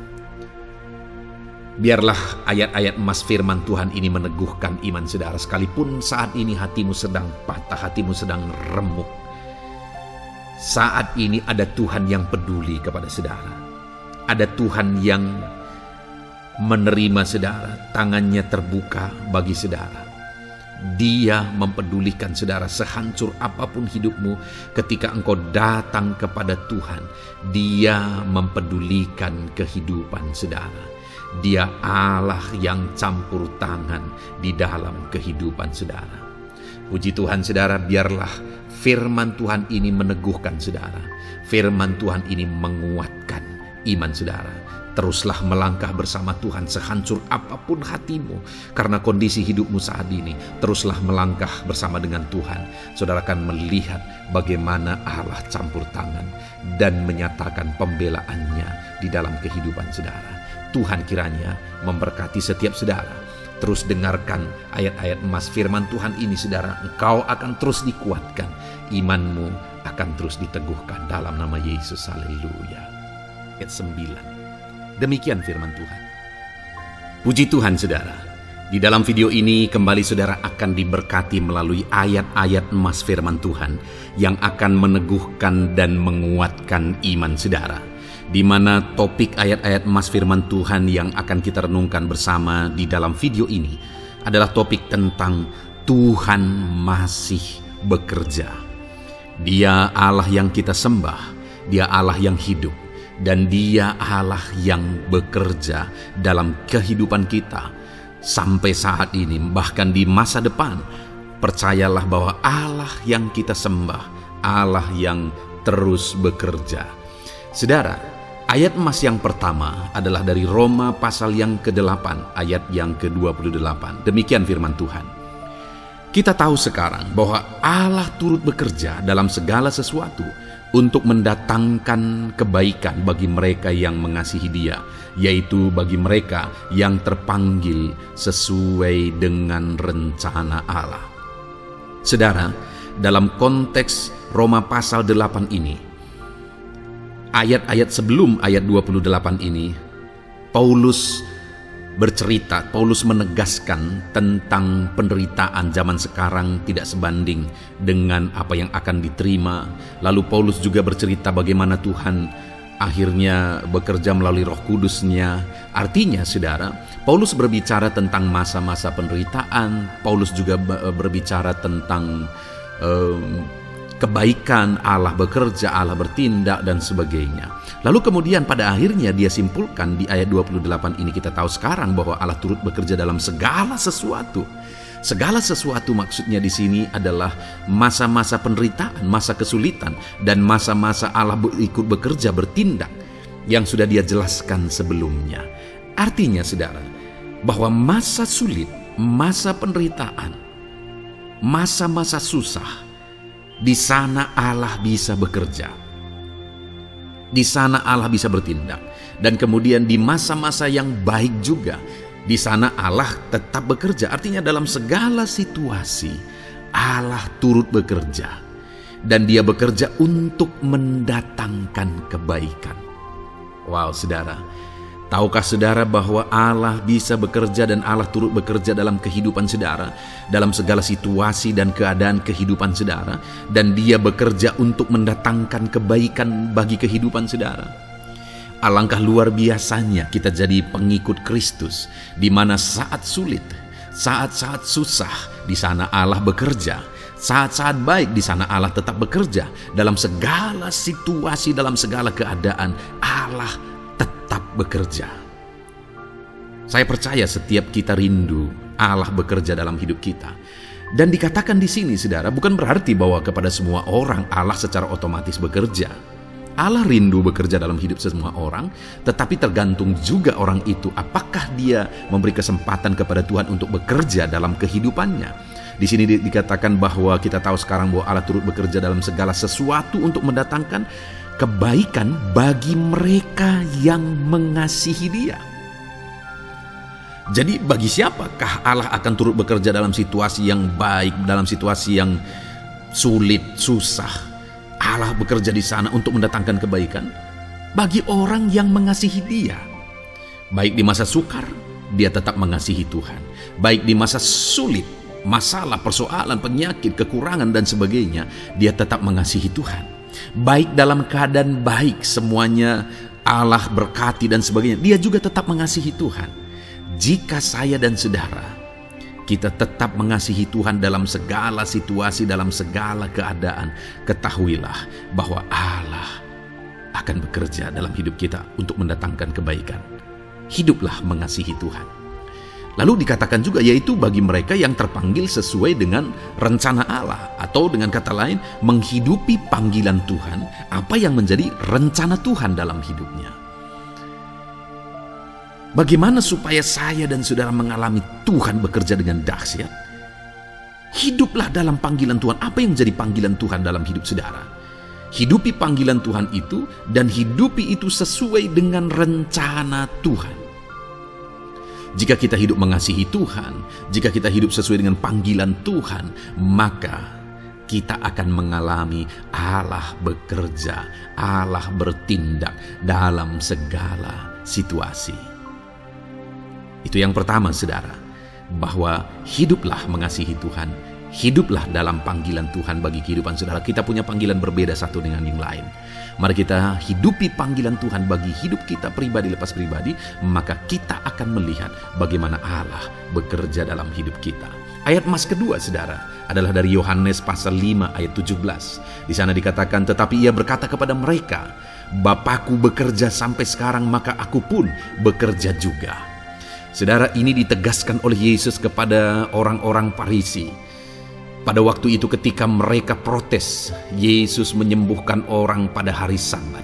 Biarlah ayat-ayat emas firman Tuhan ini meneguhkan iman saudara. Sekalipun saat ini hatimu sedang patah, hatimu sedang remuk, saat ini ada Tuhan yang peduli kepada saudara. Ada Tuhan yang menerima saudara, tangannya terbuka bagi saudara. Dia mempedulikan saudara sehancur apapun hidupmu. Ketika engkau datang kepada Tuhan, Dia mempedulikan kehidupan saudara. Dia Allah yang campur tangan di dalam kehidupan saudara. Puji Tuhan saudara, biarlah firman Tuhan ini meneguhkan saudara. Firman Tuhan ini menguatkan iman saudara. Teruslah melangkah bersama Tuhan sehancur apapun hatimu karena kondisi hidupmu saat ini. Teruslah melangkah bersama dengan Tuhan. Saudara akan melihat bagaimana Allah campur tangan dan menyatakan pembelaannya di dalam kehidupan saudara. Tuhan kiranya memberkati setiap saudara. Terus dengarkan ayat-ayat emas firman Tuhan ini saudara. Engkau akan terus dikuatkan. Imanmu akan terus diteguhkan dalam nama Yesus. Haleluya. Ayat 9. Demikian firman Tuhan. Puji Tuhan saudara. Di dalam video ini kembali saudara akan diberkati melalui ayat-ayat emas firman Tuhan yang akan meneguhkan dan menguatkan iman saudara. Di mana topik ayat-ayat emas firman Tuhan yang akan kita renungkan bersama di dalam video ini adalah topik tentang Tuhan masih bekerja. Dia Allah yang kita sembah, Dia Allah yang hidup, dan Dia Allah yang bekerja dalam kehidupan kita sampai saat ini, bahkan di masa depan. Percayalah bahwa Allah yang kita sembah, Allah yang terus bekerja. Saudara, ayat emas yang pertama adalah dari Roma pasal yang ke-8 ayat yang ke-28. Demikian firman Tuhan. Kita tahu sekarang bahwa Allah turut bekerja dalam segala sesuatu untuk mendatangkan kebaikan bagi mereka yang mengasihi Dia, yaitu bagi mereka yang terpanggil sesuai dengan rencana Allah. Saudara, dalam konteks Roma pasal 8 ini, ayat-ayat sebelum ayat 28 ini, Paulus menegaskan tentang penderitaan zaman sekarang tidak sebanding dengan apa yang akan diterima. Lalu Paulus juga bercerita bagaimana Tuhan akhirnya bekerja melalui Roh Kudus-Nya. Artinya saudara, Paulus berbicara tentang masa-masa penderitaan. Paulus juga berbicara tentang kebaikan, Allah bekerja, Allah bertindak dan sebagainya. Lalu kemudian pada akhirnya dia simpulkan di ayat 28 ini, kita tahu sekarang bahwa Allah turut bekerja dalam segala sesuatu. Segala sesuatu maksudnya di sini adalah masa-masa penderitaan, masa kesulitan, dan masa-masa Allah ikut bekerja, bertindak yang sudah Dia jelaskan sebelumnya. Artinya saudara, bahwa masa sulit, masa penderitaan, masa-masa susah, di sana Allah bisa bekerja. Di sana Allah bisa bertindak. Dan kemudian di masa-masa yang baik juga, di sana Allah tetap bekerja. Artinya dalam segala situasi Allah turut bekerja. Dan Dia bekerja untuk mendatangkan kebaikan. Wow saudara, tahukah saudara bahwa Allah bisa bekerja dan Allah turut bekerja dalam kehidupan saudara, dalam segala situasi dan keadaan kehidupan saudara, dan Dia bekerja untuk mendatangkan kebaikan bagi kehidupan saudara. Alangkah luar biasanya kita jadi pengikut Kristus, di mana saat sulit, saat-saat susah, di sana Allah bekerja. Saat-saat baik, di sana Allah tetap bekerja. Dalam segala situasi, dalam segala keadaan, Allah tetap bekerja. Saya percaya setiap kita rindu Allah bekerja dalam hidup kita. Dan dikatakan di sini saudara, bukan berarti bahwa kepada semua orang Allah secara otomatis bekerja. Allah rindu bekerja dalam hidup semua orang, tetapi tergantung juga orang itu apakah dia memberi kesempatan kepada Tuhan untuk bekerja dalam kehidupannya. Di sini dikatakan bahwa kita tahu sekarang bahwa Allah turut bekerja dalam segala sesuatu untuk mendatangkan kebaikan bagi mereka yang mengasihi Dia. Jadi bagi siapakah Allah akan turut bekerja dalam situasi yang baik, dalam situasi yang sulit, susah? Allah bekerja di sana untuk mendatangkan kebaikan bagi orang yang mengasihi Dia. Baik di masa sukar, dia tetap mengasihi Tuhan. Baik di masa sulit, masalah, persoalan, penyakit, kekurangan dan sebagainya, dia tetap mengasihi Tuhan. Baik dalam keadaan baik, semuanya Allah berkati dan sebagainya, dia juga tetap mengasihi Tuhan. Jika saya dan saudara, kita tetap mengasihi Tuhan dalam segala situasi, dalam segala keadaan, ketahuilah bahwa Allah akan bekerja dalam hidup kita untuk mendatangkan kebaikan. hiduplah mengasihi Tuhan. Lalu dikatakan juga, yaitu bagi mereka yang terpanggil sesuai dengan rencana Allah, atau dengan kata lain, menghidupi panggilan Tuhan, apa yang menjadi rencana Tuhan dalam hidupnya. Bagaimana supaya saya dan saudara mengalami Tuhan bekerja dengan dahsyat? Hiduplah dalam panggilan Tuhan. Apa yang menjadi panggilan Tuhan dalam hidup saudara? Hidupi panggilan Tuhan itu, dan hidupi itu sesuai dengan rencana Tuhan. Jika kita hidup mengasihi Tuhan, jika kita hidup sesuai dengan panggilan Tuhan, maka kita akan mengalami Allah bekerja, Allah bertindak dalam segala situasi. Itu yang pertama, saudara, bahwa hiduplah mengasihi Tuhan, hiduplah dalam panggilan Tuhan bagi kehidupan saudara. Kita punya panggilan berbeda satu dengan yang lain. Mari kita hidupi panggilan Tuhan bagi hidup kita pribadi lepas pribadi, maka kita akan melihat bagaimana Allah bekerja dalam hidup kita. Ayat emas kedua, saudara, adalah dari Yohanes pasal 5 ayat 17. Di sana dikatakan, tetapi ia berkata kepada mereka, Bapakku bekerja sampai sekarang, maka aku pun bekerja juga. Saudara, ini ditegaskan oleh Yesus kepada orang-orang Farisi. Pada waktu itu ketika mereka protes, Yesus menyembuhkan orang pada hari Sabat.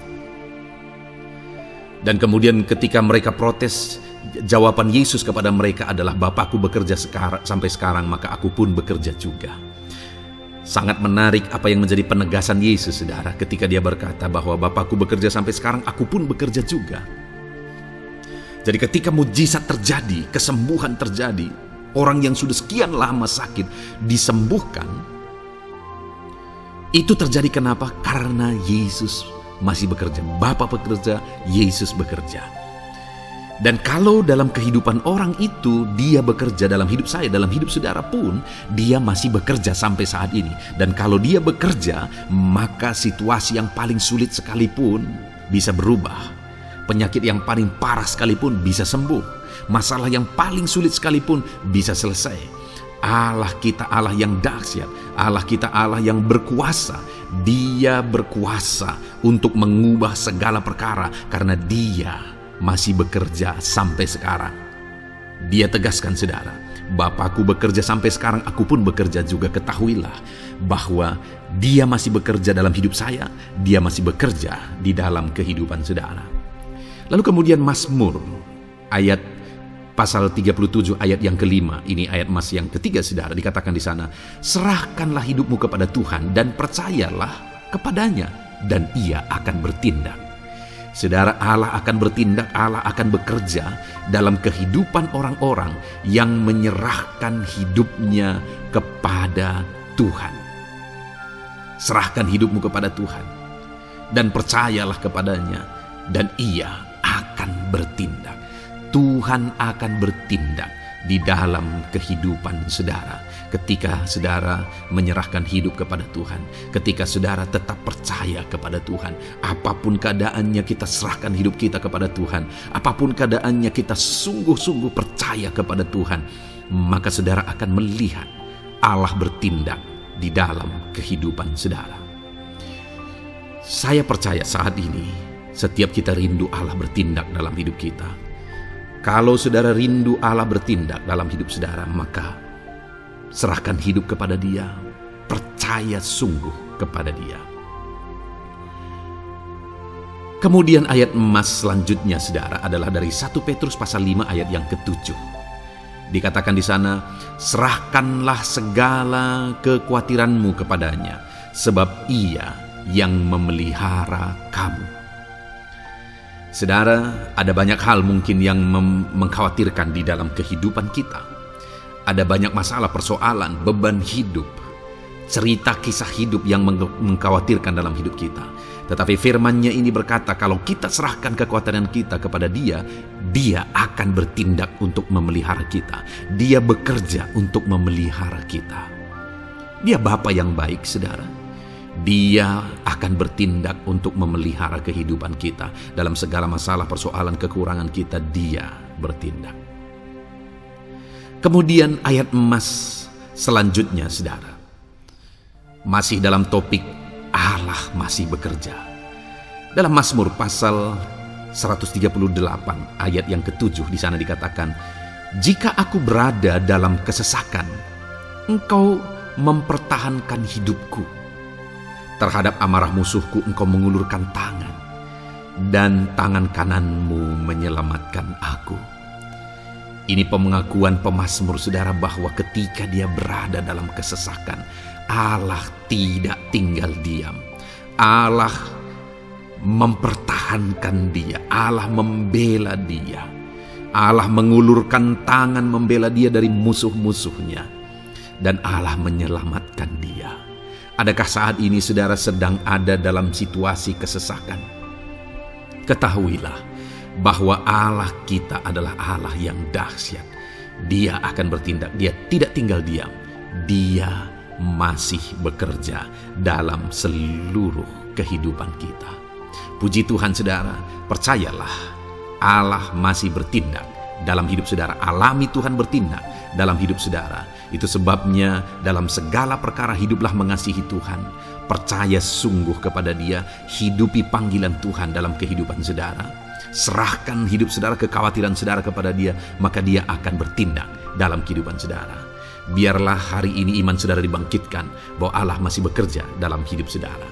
Dan kemudian ketika mereka protes, jawaban Yesus kepada mereka adalah, Bapakku bekerja sampai sekarang, maka aku pun bekerja juga. Sangat menarik apa yang menjadi penegasan Yesus, saudara, ketika dia berkata bahwa Bapakku bekerja sampai sekarang, aku pun bekerja juga. Jadi ketika mujizat terjadi, kesembuhan terjadi, orang yang sudah sekian lama sakit disembuhkan. Itu terjadi kenapa? Karena Yesus masih bekerja. Bapa bekerja, Yesus bekerja. Dan kalau dalam kehidupan orang itu dia bekerja, dalam hidup saya, dalam hidup saudara pun, dia masih bekerja sampai saat ini. Dan kalau dia bekerja, maka situasi yang paling sulit sekalipun bisa berubah. Penyakit yang paling parah sekalipun bisa sembuh. Masalah yang paling sulit sekalipun bisa selesai. Allah kita Allah yang dahsyat, Allah kita Allah yang berkuasa. Dia berkuasa untuk mengubah segala perkara karena dia masih bekerja sampai sekarang. Dia tegaskan, saudara, Bapakku bekerja sampai sekarang, aku pun bekerja juga. Ketahuilah bahwa dia masih bekerja dalam hidup saya, dia masih bekerja di dalam kehidupan saudara. Lalu kemudian Mazmur ayat pasal 37 ayat yang kelima, ini ayat emas yang ketiga, saudara, dikatakan di sana, serahkanlah hidupmu kepada Tuhan dan percayalah kepadanya, dan ia akan bertindak. Saudara, Allah akan bertindak, Allah akan bekerja dalam kehidupan orang-orang yang menyerahkan hidupnya kepada Tuhan. Serahkan hidupmu kepada Tuhan dan percayalah kepadanya, dan ia akan bertindak. Tuhan akan bertindak di dalam kehidupan saudara. Ketika saudara menyerahkan hidup kepada Tuhan, ketika saudara tetap percaya kepada Tuhan, apapun keadaannya kita serahkan hidup kita kepada Tuhan, apapun keadaannya kita sungguh-sungguh percaya kepada Tuhan, maka saudara akan melihat Allah bertindak di dalam kehidupan saudara. Saya percaya saat ini setiap kita rindu Allah bertindak dalam hidup kita. Kalau saudara rindu Allah bertindak dalam hidup saudara, maka serahkan hidup kepada Dia, percaya sungguh kepada Dia. Kemudian ayat emas selanjutnya, saudara, adalah dari 1 Petrus pasal 5 ayat yang ke-7. Dikatakan di sana, serahkanlah segala kekhawatiranmu kepadanya, sebab Ia yang memelihara kamu. Saudara, ada banyak hal mungkin yang mengkhawatirkan di dalam kehidupan kita. Ada banyak masalah, persoalan, beban hidup, cerita kisah hidup yang mengkhawatirkan dalam hidup kita. Tetapi firman-Nya ini berkata, kalau kita serahkan kekhawatiran kita kepada Dia, Dia akan bertindak untuk memelihara kita. Dia bekerja untuk memelihara kita. Dia Bapa yang baik, saudara. Dia akan bertindak untuk memelihara kehidupan kita. Dalam segala masalah, persoalan, kekurangan kita, Dia bertindak. Kemudian ayat emas selanjutnya, saudara, masih dalam topik Allah masih bekerja. Dalam Mazmur pasal 138 ayat yang ke-7 di sana dikatakan, "Jika aku berada dalam kesesakan, Engkau mempertahankan hidupku. Terhadap amarah musuhku Engkau mengulurkan tangan, dan tangan kananmu menyelamatkan aku." Ini pengakuan pemazmur, saudara, bahwa ketika dia berada dalam kesesakan, Allah tidak tinggal diam. Allah mempertahankan dia, Allah membela dia, Allah mengulurkan tangan membela dia dari musuh-musuhnya, dan Allah menyelamatkan dia. Adakah saat ini saudara sedang ada dalam situasi kesesakan? Ketahuilah bahwa Allah kita adalah Allah yang dahsyat. Dia akan bertindak, dia tidak tinggal diam, dia masih bekerja dalam seluruh kehidupan kita. Puji Tuhan saudara, percayalah Allah masih bertindak dalam hidup saudara. Alami Tuhan bertindak dalam hidup saudara. Itu sebabnya dalam segala perkara hiduplah mengasihi Tuhan. Percaya sungguh kepada Dia, hidupi panggilan Tuhan dalam kehidupan saudara. Serahkan hidup saudara, kekhawatiran saudara kepada Dia, maka Dia akan bertindak dalam kehidupan saudara. Biarlah hari ini iman saudara dibangkitkan bahwa Allah masih bekerja dalam hidup saudara.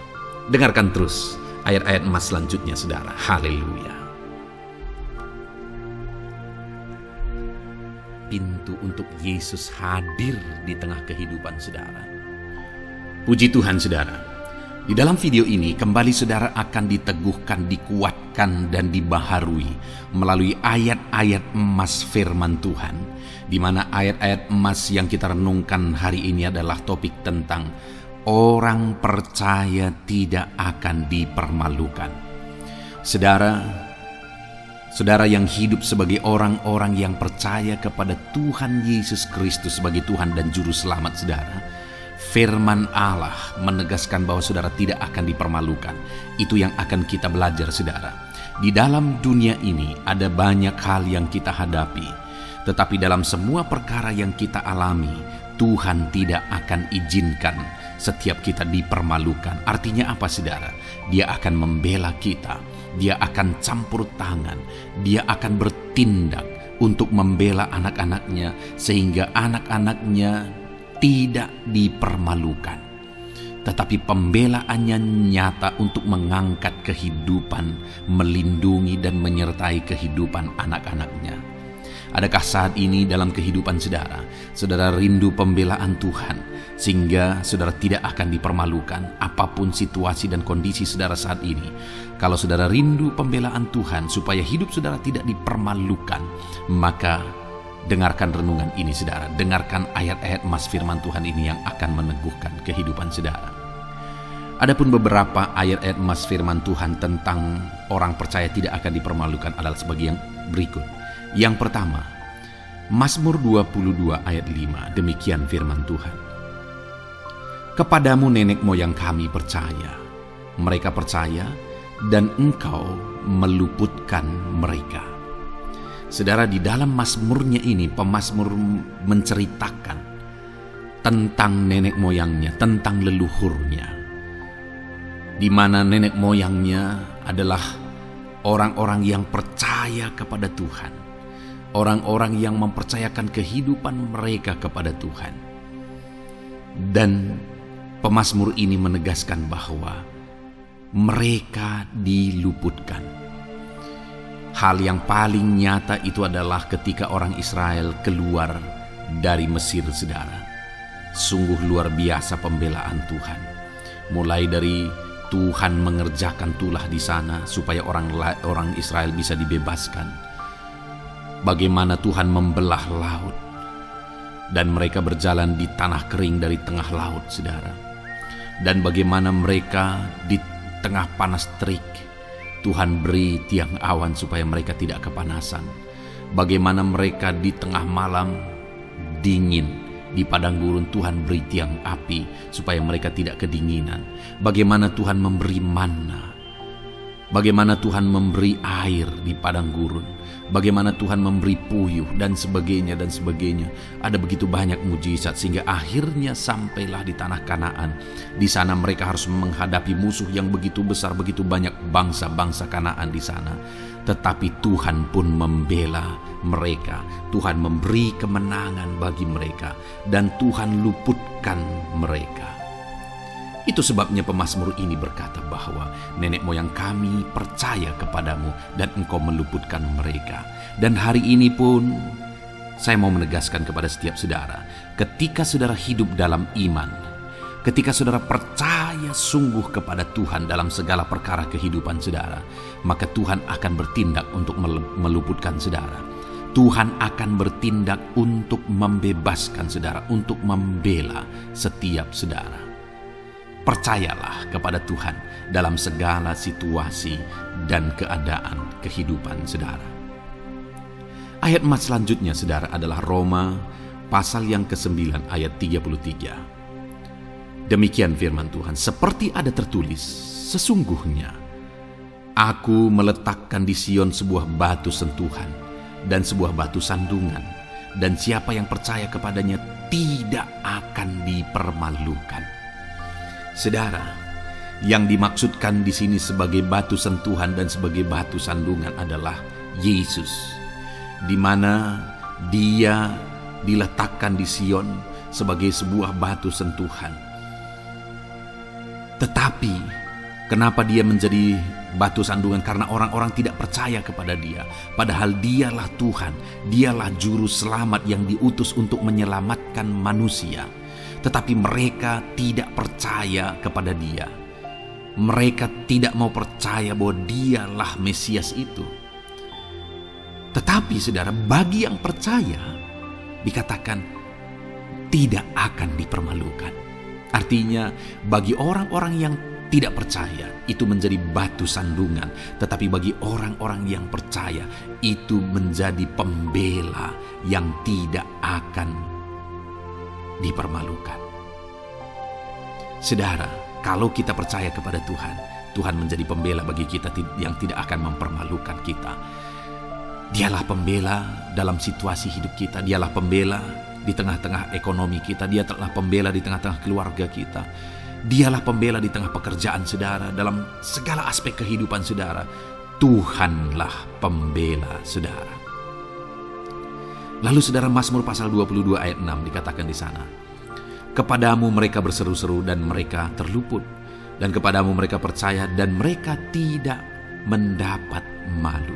Dengarkan terus ayat-ayat emas selanjutnya saudara. Haleluya. Pintu untuk Yesus hadir di tengah kehidupan saudara. Puji Tuhan saudara. Di dalam video ini kembali saudara akan diteguhkan, dikuatkan, dan dibaharui melalui ayat-ayat emas firman Tuhan, di mana ayat-ayat emas yang kita renungkan hari ini adalah topik tentang orang percaya tidak akan dipermalukan. Saudara yang hidup sebagai orang-orang yang percaya kepada Tuhan Yesus Kristus sebagai Tuhan dan Juru Selamat saudara, firman Allah menegaskan bahwa saudara tidak akan dipermalukan. Itu yang akan kita belajar saudara. Di dalam dunia ini ada banyak hal yang kita hadapi, tetapi dalam semua perkara yang kita alami, Tuhan tidak akan izinkan setiap kita dipermalukan. Artinya apa saudara? Dia akan membela kita, Dia akan campur tangan, Dia akan bertindak untuk membela anak-anaknya sehingga anak-anaknya tidak dipermalukan. Tetapi pembelaannya nyata untuk mengangkat kehidupan, melindungi dan menyertai kehidupan anak-anaknya. Adakah saat ini dalam kehidupan saudara rindu pembelaan Tuhan sehingga saudara tidak akan dipermalukan apapun situasi dan kondisi saudara saat ini? Kalau saudara rindu pembelaan Tuhan supaya hidup saudara tidak dipermalukan, maka dengarkan renungan ini saudara, dengarkan ayat-ayat emas firman Tuhan ini yang akan meneguhkan kehidupan saudara. Adapun beberapa ayat-ayat emas firman Tuhan tentang orang percaya tidak akan dipermalukan adalah sebagai yang berikut. Yang pertama, Mazmur 22 ayat 5, demikian firman Tuhan. Kepadamu nenek moyang kami percaya, mereka percaya dan Engkau meluputkan mereka. Saudara, di dalam mazmurnya ini, pemazmur menceritakan tentang nenek moyangnya, tentang leluhurnya, di mana nenek moyangnya adalah orang-orang yang percaya kepada Tuhan, orang-orang yang mempercayakan kehidupan mereka kepada Tuhan. Dan pemazmur ini menegaskan bahwa mereka diluputkan. Hal yang paling nyata itu adalah ketika orang Israel keluar dari Mesir saudara. Sungguh luar biasa pembelaan Tuhan. Mulai dari Tuhan mengerjakan tulah di sana supaya orang Israel bisa dibebaskan. Bagaimana Tuhan membelah laut dan mereka berjalan di tanah kering dari tengah laut saudara. Dan bagaimana mereka di tengah panas terik Tuhan beri tiang awan supaya mereka tidak kepanasan. Bagaimana mereka di tengah malam dingin di padang gurun Tuhan beri tiang api supaya mereka tidak kedinginan. Bagaimana Tuhan memberi manna Bagaimana Tuhan memberi air di padang gurun, bagaimana Tuhan memberi puyuh dan sebagainya dan sebagainya. Ada begitu banyak mujizat sehingga akhirnya sampailah di tanah Kanaan. Di sana mereka harus menghadapi musuh yang begitu besar, begitu banyak bangsa-bangsa Kanaan di sana. Tetapi Tuhan pun membela mereka. Tuhan memberi kemenangan bagi mereka dan Tuhan luputkan mereka. Itu sebabnya pemazmur ini berkata bahwa nenek moyang kami percaya kepadamu dan engkau meluputkan mereka. Dan hari ini pun saya mau menegaskan kepada setiap saudara, ketika saudara hidup dalam iman, ketika saudara percaya sungguh kepada Tuhan dalam segala perkara kehidupan saudara, maka Tuhan akan bertindak untuk meluputkan saudara. Tuhan akan bertindak untuk membebaskan saudara, untuk membela setiap saudara. Percayalah kepada Tuhan dalam segala situasi dan keadaan kehidupan saudara. Ayat emas selanjutnya saudara adalah Roma pasal yang ke-9 ayat 33. Demikian firman Tuhan, seperti ada tertulis, sesungguhnya aku meletakkan di Sion sebuah batu sentuhan dan sebuah batu sandungan, dan siapa yang percaya kepadanya tidak akan dipermalukan. Saudara, yang dimaksudkan di sini sebagai batu sentuhan dan sebagai batu sandungan adalah Yesus, di mana Dia diletakkan di Sion sebagai sebuah batu sentuhan. Tetapi kenapa Dia menjadi batu sandungan? Karena orang-orang tidak percaya kepada Dia, padahal Dialah Tuhan, Dialah juru selamat yang diutus untuk menyelamatkan manusia. Tetapi mereka tidak percaya kepada Dia. Mereka tidak mau percaya bahwa Dialah Mesias itu. Tetapi saudara, bagi yang percaya dikatakan tidak akan dipermalukan. Artinya bagi orang-orang yang tidak percaya itu menjadi batu sandungan, tetapi bagi orang-orang yang percaya itu menjadi pembela yang tidak akan dipermalukan. Saudara, kalau kita percaya kepada Tuhan, Tuhan menjadi pembela bagi kita yang tidak akan mempermalukan kita. Dialah pembela dalam situasi hidup kita, Dialah pembela di tengah-tengah ekonomi kita, Dia telah pembela di tengah-tengah keluarga kita, Dialah pembela di tengah pekerjaan saudara, dalam segala aspek kehidupan saudara. Tuhanlah pembela saudara. Lalu saudara, Mazmur pasal 22 ayat 6 dikatakan di sana, kepadamu mereka berseru-seru dan mereka terluput, dan kepadamu mereka percaya dan mereka tidak mendapat malu.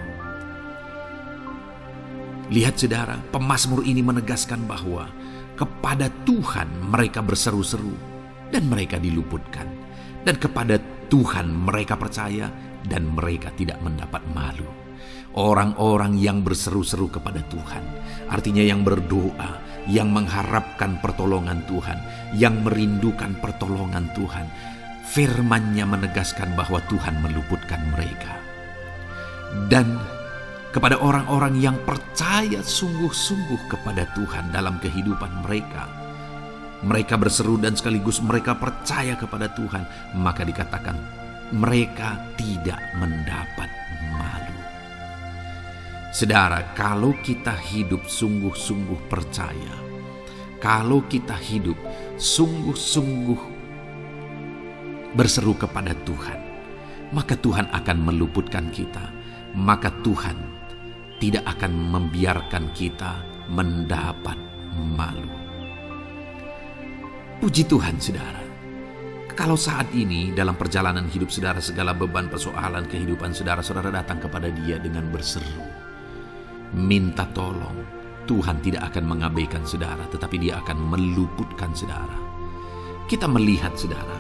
Lihat saudara, pemazmur ini menegaskan bahwa kepada Tuhan mereka berseru-seru dan mereka diluputkan, dan kepada Tuhan mereka percaya dan mereka tidak mendapat malu. Orang-orang yang berseru-seru kepada Tuhan, artinya yang berdoa, yang mengharapkan pertolongan Tuhan, yang merindukan pertolongan Tuhan, firman-Nya menegaskan bahwa Tuhan meluputkan mereka. Dan kepada orang-orang yang percaya sungguh-sungguh kepada Tuhan dalam kehidupan mereka, mereka berseru dan sekaligus mereka percaya kepada Tuhan, maka dikatakan mereka tidak mendapat malu. Saudara, kalau kita hidup sungguh-sungguh percaya, kalau kita hidup sungguh-sungguh berseru kepada Tuhan, maka Tuhan akan meluputkan kita. Maka Tuhan tidak akan membiarkan kita mendapat malu. Puji Tuhan saudara. Kalau saat ini dalam perjalanan hidup saudara, segala beban persoalan kehidupan saudara, saudara datang kepada Dia dengan berseru, minta tolong, Tuhan tidak akan mengabaikan saudara, tetapi Dia akan meluputkan saudara. Kita melihat saudara,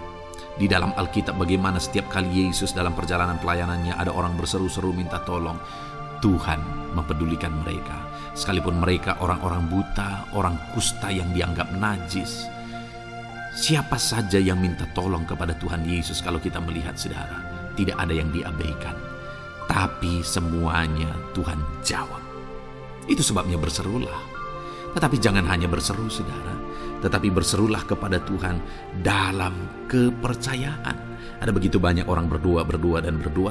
di dalam Alkitab bagaimana setiap kali Yesus dalam perjalanan pelayanannya ada orang berseru-seru minta tolong, Tuhan mempedulikan mereka. Sekalipun mereka orang-orang buta, orang kusta yang dianggap najis, siapa saja yang minta tolong kepada Tuhan Yesus, kalau kita melihat saudara, tidak ada yang diabaikan, tapi semuanya Tuhan jawab. Itu sebabnya berserulah. Tetapi jangan hanya berseru, saudara, tetapi berserulah kepada Tuhan dalam kepercayaan. Ada begitu banyak orang berdoa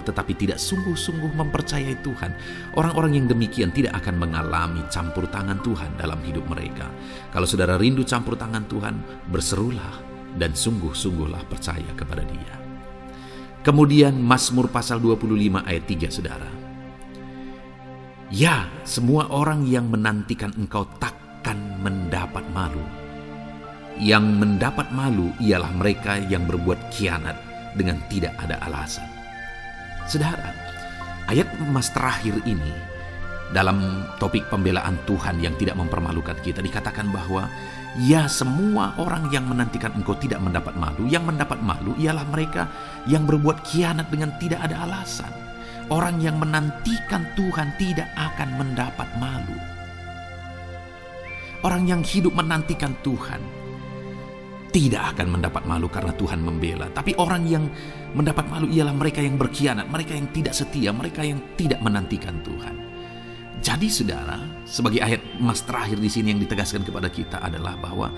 tetapi tidak sungguh-sungguh mempercayai Tuhan. Orang-orang yang demikian tidak akan mengalami campur tangan Tuhan dalam hidup mereka. Kalau saudara rindu campur tangan Tuhan, berserulah dan sungguh-sungguhlah percaya kepada Dia. Kemudian Mazmur pasal 25 ayat 3, saudara. Ya, semua orang yang menantikan Engkau takkan mendapat malu. Yang mendapat malu ialah mereka yang berbuat khianat dengan tidak ada alasan. Saudara, ayat emas terakhir ini dalam topik pembelaan Tuhan yang tidak mempermalukan kita dikatakan bahwa ya, semua orang yang menantikan Engkau tidak mendapat malu. Yang mendapat malu ialah mereka yang berbuat khianat dengan tidak ada alasan. Orang yang menantikan Tuhan tidak akan mendapat malu. Orang yang hidup menantikan Tuhan tidak akan mendapat malu karena Tuhan membela. Tapi orang yang mendapat malu ialah mereka yang berkhianat, mereka yang tidak setia, mereka yang tidak menantikan Tuhan. Jadi saudara, sebagai ayat emas terakhir di sini yang ditegaskan kepada kita adalah bahwa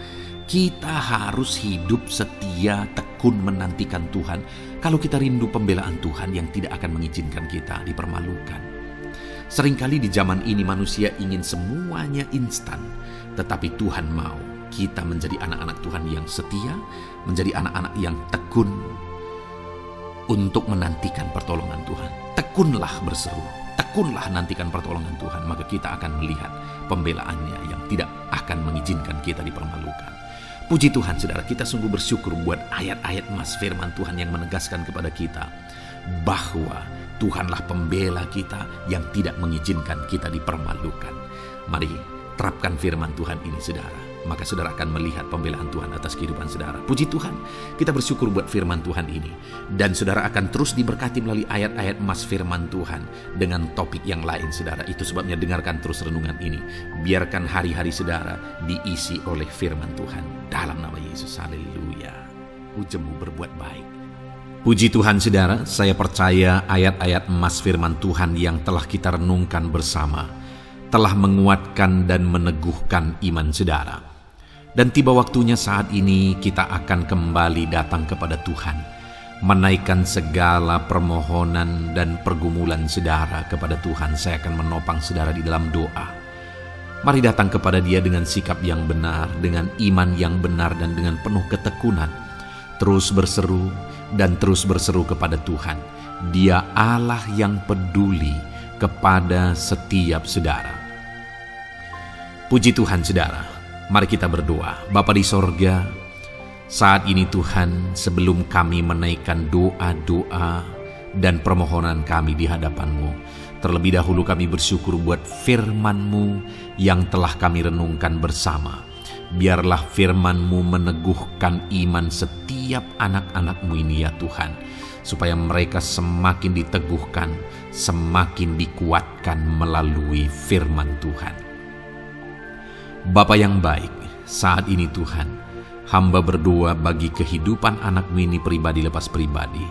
kita harus hidup setia, tekun menantikan Tuhan. Kalau kita rindu pembelaan Tuhan yang tidak akan mengizinkan kita dipermalukan. Seringkali di zaman ini manusia ingin semuanya instan, tetapi Tuhan mau kita menjadi anak-anak Tuhan yang setia, menjadi anak-anak yang tekun untuk menantikan pertolongan Tuhan. Tekunlah berseru, tekunlah nantikan pertolongan Tuhan, maka kita akan melihat pembelaannya yang tidak akan mengizinkan kita dipermalukan. Puji Tuhan, saudara, kita sungguh bersyukur buat ayat-ayat emas firman Tuhan yang menegaskan kepada kita bahwa Tuhanlah pembela kita yang tidak mengizinkan kita dipermalukan. Mari terapkan firman Tuhan ini, saudara. Maka saudara akan melihat pembelaan Tuhan atas kehidupan saudara. Puji Tuhan, kita bersyukur buat firman Tuhan ini. Dan saudara akan terus diberkati melalui ayat-ayat emas firman Tuhan dengan topik yang lain, saudara. Itu sebabnya dengarkan terus renungan ini. Biarkan hari-hari saudara diisi oleh firman Tuhan. Dalam nama Yesus, haleluya. Ujemu berbuat baik. Puji Tuhan, saudara, saya percaya ayat-ayat emas firman Tuhan yang telah kita renungkan bersama telah menguatkan dan meneguhkan iman saudara. Dan tiba waktunya saat ini kita akan kembali datang kepada Tuhan, menaikkan segala permohonan dan pergumulan saudara kepada Tuhan. Saya akan menopang saudara di dalam doa. Mari datang kepada Dia dengan sikap yang benar, dengan iman yang benar, dan dengan penuh ketekunan. Terus berseru dan terus berseru kepada Tuhan. Dia Allah yang peduli kepada setiap saudara. Puji Tuhan, saudara. Mari kita berdoa. Bapa di sorga, saat ini Tuhan, sebelum kami menaikkan doa-doa dan permohonan kami di hadapan-Mu, terlebih dahulu kami bersyukur buat firman-Mu yang telah kami renungkan bersama. Biarlah firman-Mu meneguhkan iman setiap anak-anak-Mu ini ya Tuhan, supaya mereka semakin diteguhkan, semakin dikuatkan melalui firman Tuhan. Bapa yang baik, saat ini Tuhan, hamba berdoa bagi kehidupan anak-Mu ini pribadi lepas pribadi.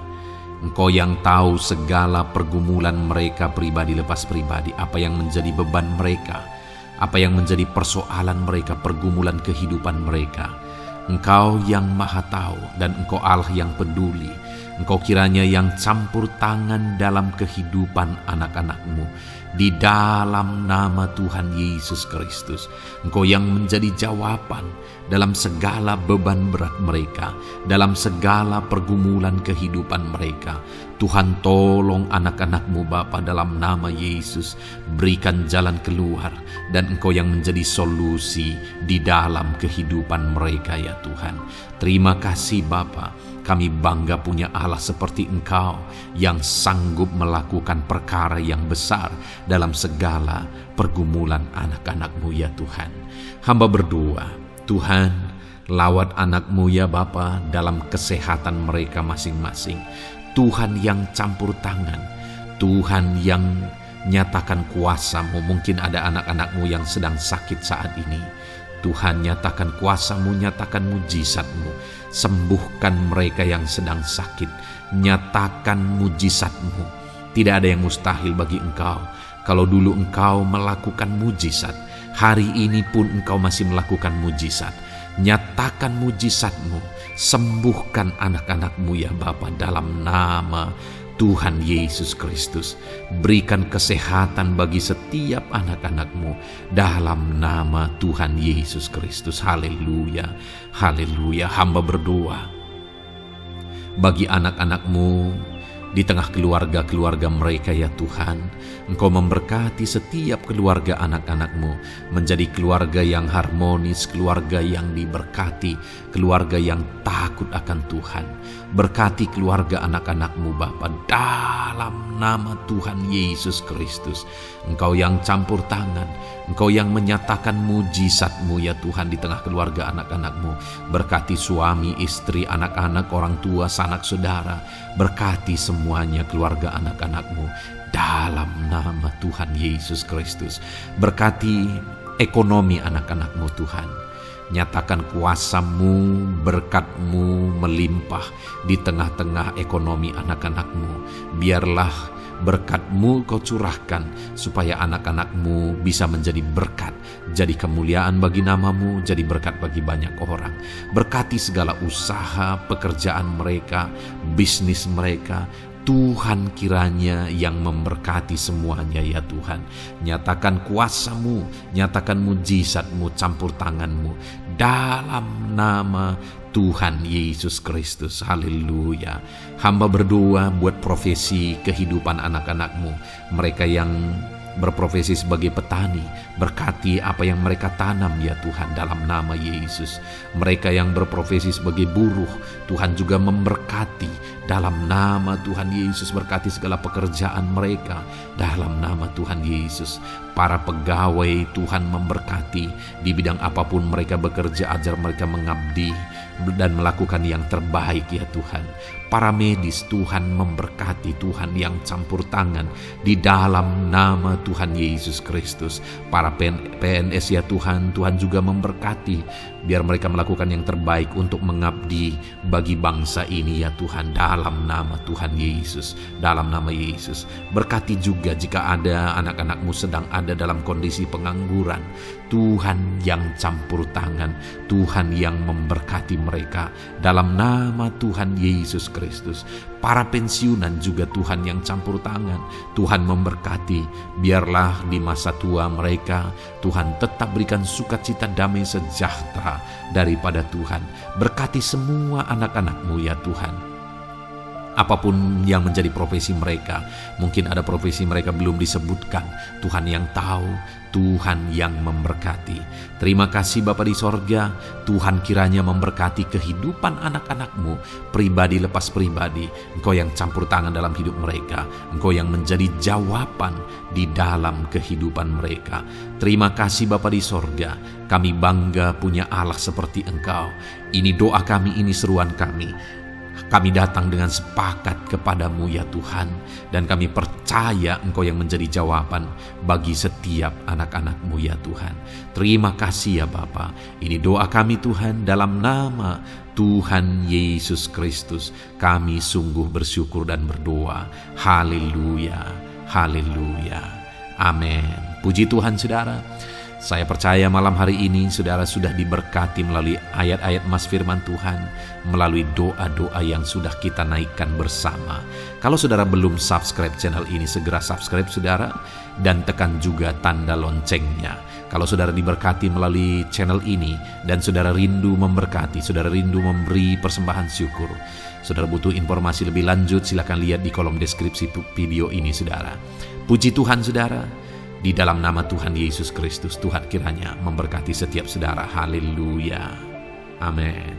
Engkau yang tahu segala pergumulan mereka pribadi lepas pribadi, apa yang menjadi beban mereka, apa yang menjadi persoalan mereka, pergumulan kehidupan mereka. Engkau yang maha tahu dan Engkau Allah yang peduli. Engkau kiranya yang campur tangan dalam kehidupan anak-anak-Mu. Di dalam nama Tuhan Yesus Kristus, Engkau yang menjadi jawaban dalam segala beban berat mereka, dalam segala pergumulan kehidupan mereka. Tuhan, tolong anak-anak-Mu Bapa, dalam nama Yesus. Berikan jalan keluar, dan Engkau yang menjadi solusi di dalam kehidupan mereka ya Tuhan. Terima kasih Bapa. Kami bangga punya Allah seperti Engkau yang sanggup melakukan perkara yang besar dalam segala pergumulan anak-anak-Mu ya Tuhan. Hamba berdoa, Tuhan, lawat anak-Mu ya Bapa dalam kesehatan mereka masing-masing. Tuhan yang campur tangan, Tuhan yang nyatakan kuasa-Mu. Mungkin ada anak-anak-Mu yang sedang sakit saat ini. Tuhan, nyatakan kuasa-Mu, nyatakan mujizat-Mu. Sembuhkan mereka yang sedang sakit. Nyatakan mujizat-Mu. Tidak ada yang mustahil bagi Engkau. Kalau dulu Engkau melakukan mujizat, Hari ini pun Engkau masih melakukan mujizat. Nyatakan mujizat-Mu, sembuhkan anak-anak-Mu ya Bapa, dalam nama Tuhan Yesus Kristus. Berikan kesehatan bagi setiap anak-anak-Mu dalam nama Tuhan Yesus Kristus. Haleluya, haleluya. Hamba berdoa bagi anak-anak-Mu di tengah keluarga-keluarga mereka ya Tuhan. Engkau memberkati setiap keluarga anak-anak-Mu menjadi keluarga yang harmonis, keluarga yang diberkati, keluarga yang takut akan Tuhan. Berkati keluarga anak-anak-Mu Bapa dalam nama Tuhan Yesus Kristus. Engkau yang campur tangan, Engkau yang menyatakan mujizat-Mu ya Tuhan di tengah keluarga anak-anak-Mu. Berkati suami, istri, anak-anak, orang tua, sanak saudara. Berkati semuanya keluarga anak-anak-Mu dalam nama Tuhan Yesus Kristus. Berkati ekonomi anak-anak-Mu Tuhan. Nyatakan kuasa-Mu, berkat-Mu melimpah di tengah-tengah ekonomi anak-anak-Mu. Biarlah berkat-Mu Kau curahkan supaya anak-anak-Mu bisa menjadi berkat, jadi kemuliaan bagi nama-Mu, jadi berkat bagi banyak orang. Berkati segala usaha, pekerjaan mereka, bisnis mereka. Tuhan kiranya yang memberkati semuanya ya Tuhan. Nyatakan kuasa-Mu, nyatakan mujizat-Mu, campur tangan-Mu dalam nama Tuhan Yesus Kristus. Haleluya. Hamba berdoa buat profesi kehidupan anak-anak-Mu, mereka yang berprofesi sebagai petani. Berkati apa yang mereka tanam ya Tuhan dalam nama Yesus. Mereka yang berprofesi sebagai buruh, Tuhan juga memberkati dalam nama Tuhan Yesus. Berkati segala pekerjaan mereka dalam nama Tuhan Yesus. Para pegawai Tuhan memberkati di bidang apapun mereka bekerja, ajar mereka mengabdi dan melakukan yang terbaik ya Tuhan. Para medis Tuhan memberkati, Tuhan yang campur tangan di dalam nama Tuhan Yesus Kristus. Para PNS ya Tuhan, Tuhan juga memberkati biar mereka melakukan yang terbaik untuk mengabdi bagi bangsa ini ya Tuhan dalam nama Tuhan Yesus, dalam nama Yesus. Berkati juga jika ada anak-anak-Mu sedang ada dalam kondisi pengangguran, Tuhan yang campur tangan, Tuhan yang memberkati mereka dalam nama Tuhan Yesus Kristus. Para pensiunan juga Tuhan yang campur tangan, Tuhan memberkati. Biarlah di masa tua mereka Tuhan tetap berikan sukacita, damai sejahtera daripada Tuhan. Berkati semua anak-anak-Mu ya Tuhan. Apapun yang menjadi profesi mereka, mungkin ada profesi mereka belum disebutkan, Tuhan yang tahu, Tuhan yang memberkati. Terima kasih Bapa di sorga, Tuhan kiranya memberkati kehidupan anak-anak-Mu, pribadi lepas pribadi. Engkau yang campur tangan dalam hidup mereka, Engkau yang menjadi jawaban di dalam kehidupan mereka. Terima kasih Bapa di sorga, kami bangga punya Allah seperti Engkau. Ini doa kami, ini seruan kami. Kami datang dengan sepakat kepadamu ya Tuhan, dan kami percaya Engkau yang menjadi jawaban bagi setiap anak-anak-Mu ya Tuhan. Terima kasih ya Bapa. Ini doa kami Tuhan dalam nama Tuhan Yesus Kristus. Kami sungguh bersyukur dan berdoa. Haleluya, haleluya, amin. Puji Tuhan saudara. Saya percaya malam hari ini saudara sudah diberkati melalui ayat-ayat Mas Firman Tuhan, melalui doa-doa yang sudah kita naikkan bersama. Kalau saudara belum subscribe channel ini, segera subscribe saudara, dan tekan juga tanda loncengnya. Kalau saudara diberkati melalui channel ini, dan saudara rindu memberkati, saudara rindu memberi persembahan syukur, saudara butuh informasi lebih lanjut, silakan lihat di kolom deskripsi video ini saudara. Puji Tuhan saudara. Di dalam nama Tuhan Yesus Kristus, Tuhan kiranya memberkati setiap saudara. Haleluya. Amin.